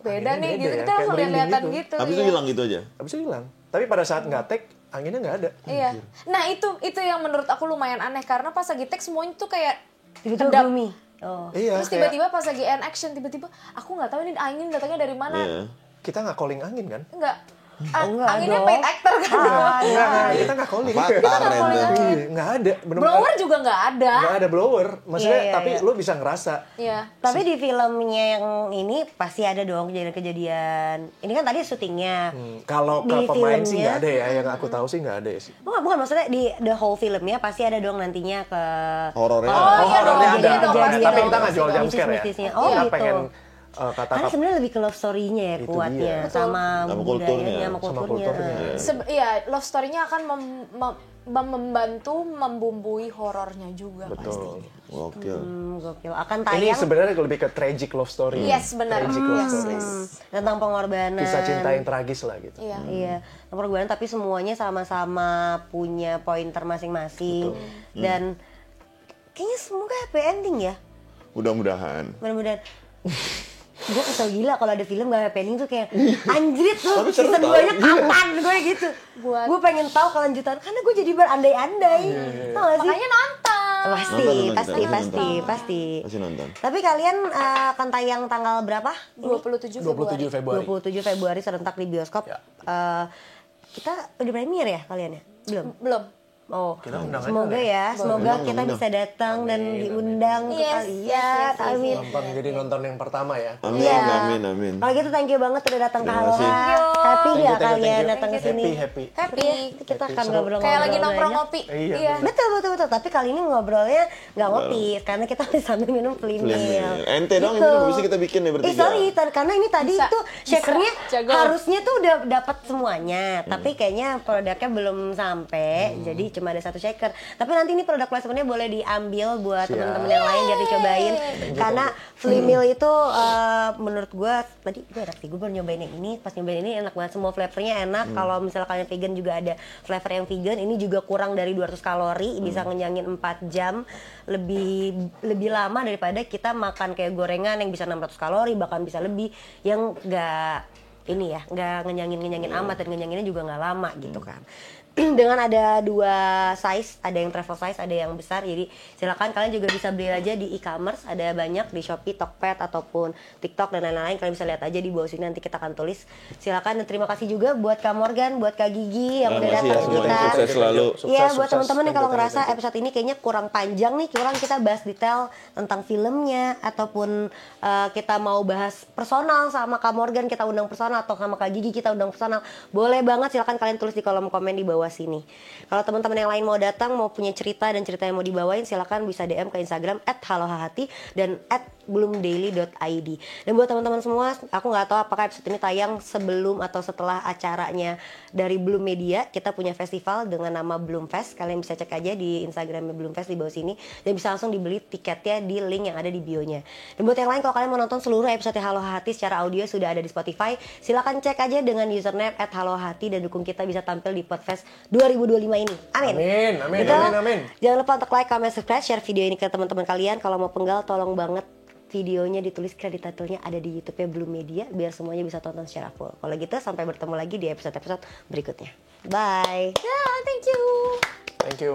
beda nih anginnya gitu, ya, kita kayak langsung merinding lihat-lihatan gitu. gitu. Habis itu iya. hilang gitu aja. Habis itu hilang. Tapi pada saat nggak tag, anginnya nggak ada. Iya. Nah itu yang menurut aku lumayan aneh karena pas lagi tag semuanya tuh kayak Tiba-tiba kedap. gloomy. Oh. Iya, Terus kayak tiba-tiba pas lagi end action tiba-tiba aku nggak tahu ini angin datangnya dari mana. Iya. kita nggak calling angin kan? Enggak. Enggak Anginnya dong. paid actor kan. Enggak, kita nggak calling. Avatar calling itu. angin. Iya, nggak ada. Blower juga nggak ada. Nggak ada blower. Maksudnya, Iya, tapi iya. lu bisa ngerasa. Iya. Tapi di filmnya yang ini pasti ada dong kejadian-kejadian. Ini kan tadi syutingnya. Kalau Di ke pemain sih filmnya- nggak ada ya. Yang aku tahu sih nggak ada sih. Bukan maksudnya di the whole filmnya pasti ada dong nantinya ke Horornya. Oh, iya horornya dong, ada. iya dong, pasti Tapi dong. kita nggak jual jump scare ya. Mistis-mistisnya. Oh, Kita gitu. pengen kata Karena sebenarnya lebih ke love story-nya ya Itu kuatnya dia. sama Sama kulturnya. budayanya, sama Sama kulturnya. kulturnya. Iya, love story-nya akan membantu membumbui horornya juga pasti. betul. Gokil. Gokil. Akan Ini tayang sebenarnya lebih ke tragic love story. Yes, benar. Tragic love Yes, story. yes. tentang pengorbanan. Kisah cinta yang tragis lah gitu. Iya. Iya, pengorbanan tapi semuanya sama-sama punya pointer masing-masing. Dan kayaknya semoga happy ending ya. Mudah-mudahan. Mudah-mudahan. Gue kesel gila kalau ada film gak happy ending tuh kayak anjrit tuh Tapi seru season tau. 2-nya kapan gue gitu. Buat- Gue pengen tahu kelanjutan karena gue jadi berandai-andai. Tau gak sih? Makanya nonton. Pasti, Nonton, pasti, nonton, pasti, nonton. pasti. Pasti nonton. Tapi kalian akan tayang tanggal berapa? 27 Februari. 27 Februari. 27 Februari serentak di bioskop. Ya. Kita udah premier ya kalian ya? Belum? Belum. Oh, Kita undang aja semoga kali ya, semoga Undang, kita undang. bisa datang dan diundang ke Yes, kalian. yes, Amin. Gampang jadi nonton yang pertama ya. Amin, Iya. amin. Kalau gitu thank you banget udah datang ke Terima Halo kasih. Ha. Thank you. Happy Thank you, ya thank you, kalian thank you. datang ke Happy, sini. happy. Happy. Kita Happy. akan Seru. ngobrol-ngobrol. Kayak lagi banyak. nongkrong ngopi. Iya, Iya. Betul. Tapi kali ini ngobrolnya nggak ngopi karena kita sambil minum flamil. Ente dong yang minum, bisa kita bikin nih bertiga. Sorry, karena ini tadi Bisa, tuh shakernya bisa. Jago. harusnya tuh udah dapat semuanya, tapi kayaknya produknya belum sampai, jadi cuma ada satu shaker. Tapi nanti ini produk placementnya boleh diambil buat Siap. teman-teman yang lain biar dicobain. Karena flamil itu menurut gue tadi gue enak sih, gue baru nyobain yang ini, pas nyobain ini enak banget, semua flavornya enak. Kalau misalnya kalian vegan juga ada flavor yang vegan, ini juga kurang dari 200 kalori, bisa ngenyangin 4 jam, lebih lama daripada kita makan kayak gorengan yang bisa 600 kalori, bahkan bisa lebih, yang enggak ini ya, nggak ngenyangin amat dan ngenyanginnya juga nggak lama gitu kan. Dengan ada 2 size, ada yang travel size, ada yang besar, jadi silakan kalian juga bisa beli aja di e-commerce, ada banyak di Shopee, Tokped ataupun TikTok dan lain-lain, kalian bisa lihat aja di bawah sini, nanti kita akan tulis. Silakan dan terima kasih juga buat Kak Morgan, buat Kak Gigi yang udah Terima kasih datang ya ke semuanya, kita. sukses selalu. Iya, buat Sukses. teman-teman yang kalau Thank you, ngerasa thank you. episode ini kayaknya kurang panjang nih, kurang kita bahas detail tentang filmnya ataupun kita mau bahas personal sama Kak Morgan, kita undang personal, atau sama Kak Gigi kita undang personal, boleh banget, silakan kalian tulis di kolom komen di bawah sini. Kalau teman-teman yang lain mau datang, mau punya cerita dan cerita yang mau dibawain, silakan bisa DM ke Instagram @halohahati dan @bloomdaily.id. Dan buat teman-teman semua, aku nggak tahu apakah episode ini tayang sebelum atau setelah acaranya dari Bloom Media. Kita punya festival dengan nama Bloom Fest. Kalian bisa cek aja di Instagramnya Bloom Fest di bawah sini dan bisa langsung dibeli tiketnya di link yang ada di bio-nya. Dan buat yang lain, kalau kalian mau nonton seluruh episode Halo Hati secara audio sudah ada di Spotify, silakan cek aja dengan username @halohati dan dukung kita bisa tampil di Podfest 2025 ini. Amin. Amin. Gitu. Amin. Jangan lupa untuk like, comment, subscribe, share video ini ke teman-teman kalian. Kalau mau penggal, tolong banget videonya ditulis kredit titelnya ada di YouTube-nya Bloom Media biar semuanya bisa tonton secara full. Kalau gitu sampai bertemu lagi di episode-episode berikutnya. Bye. Yeah, thank you. Thank you.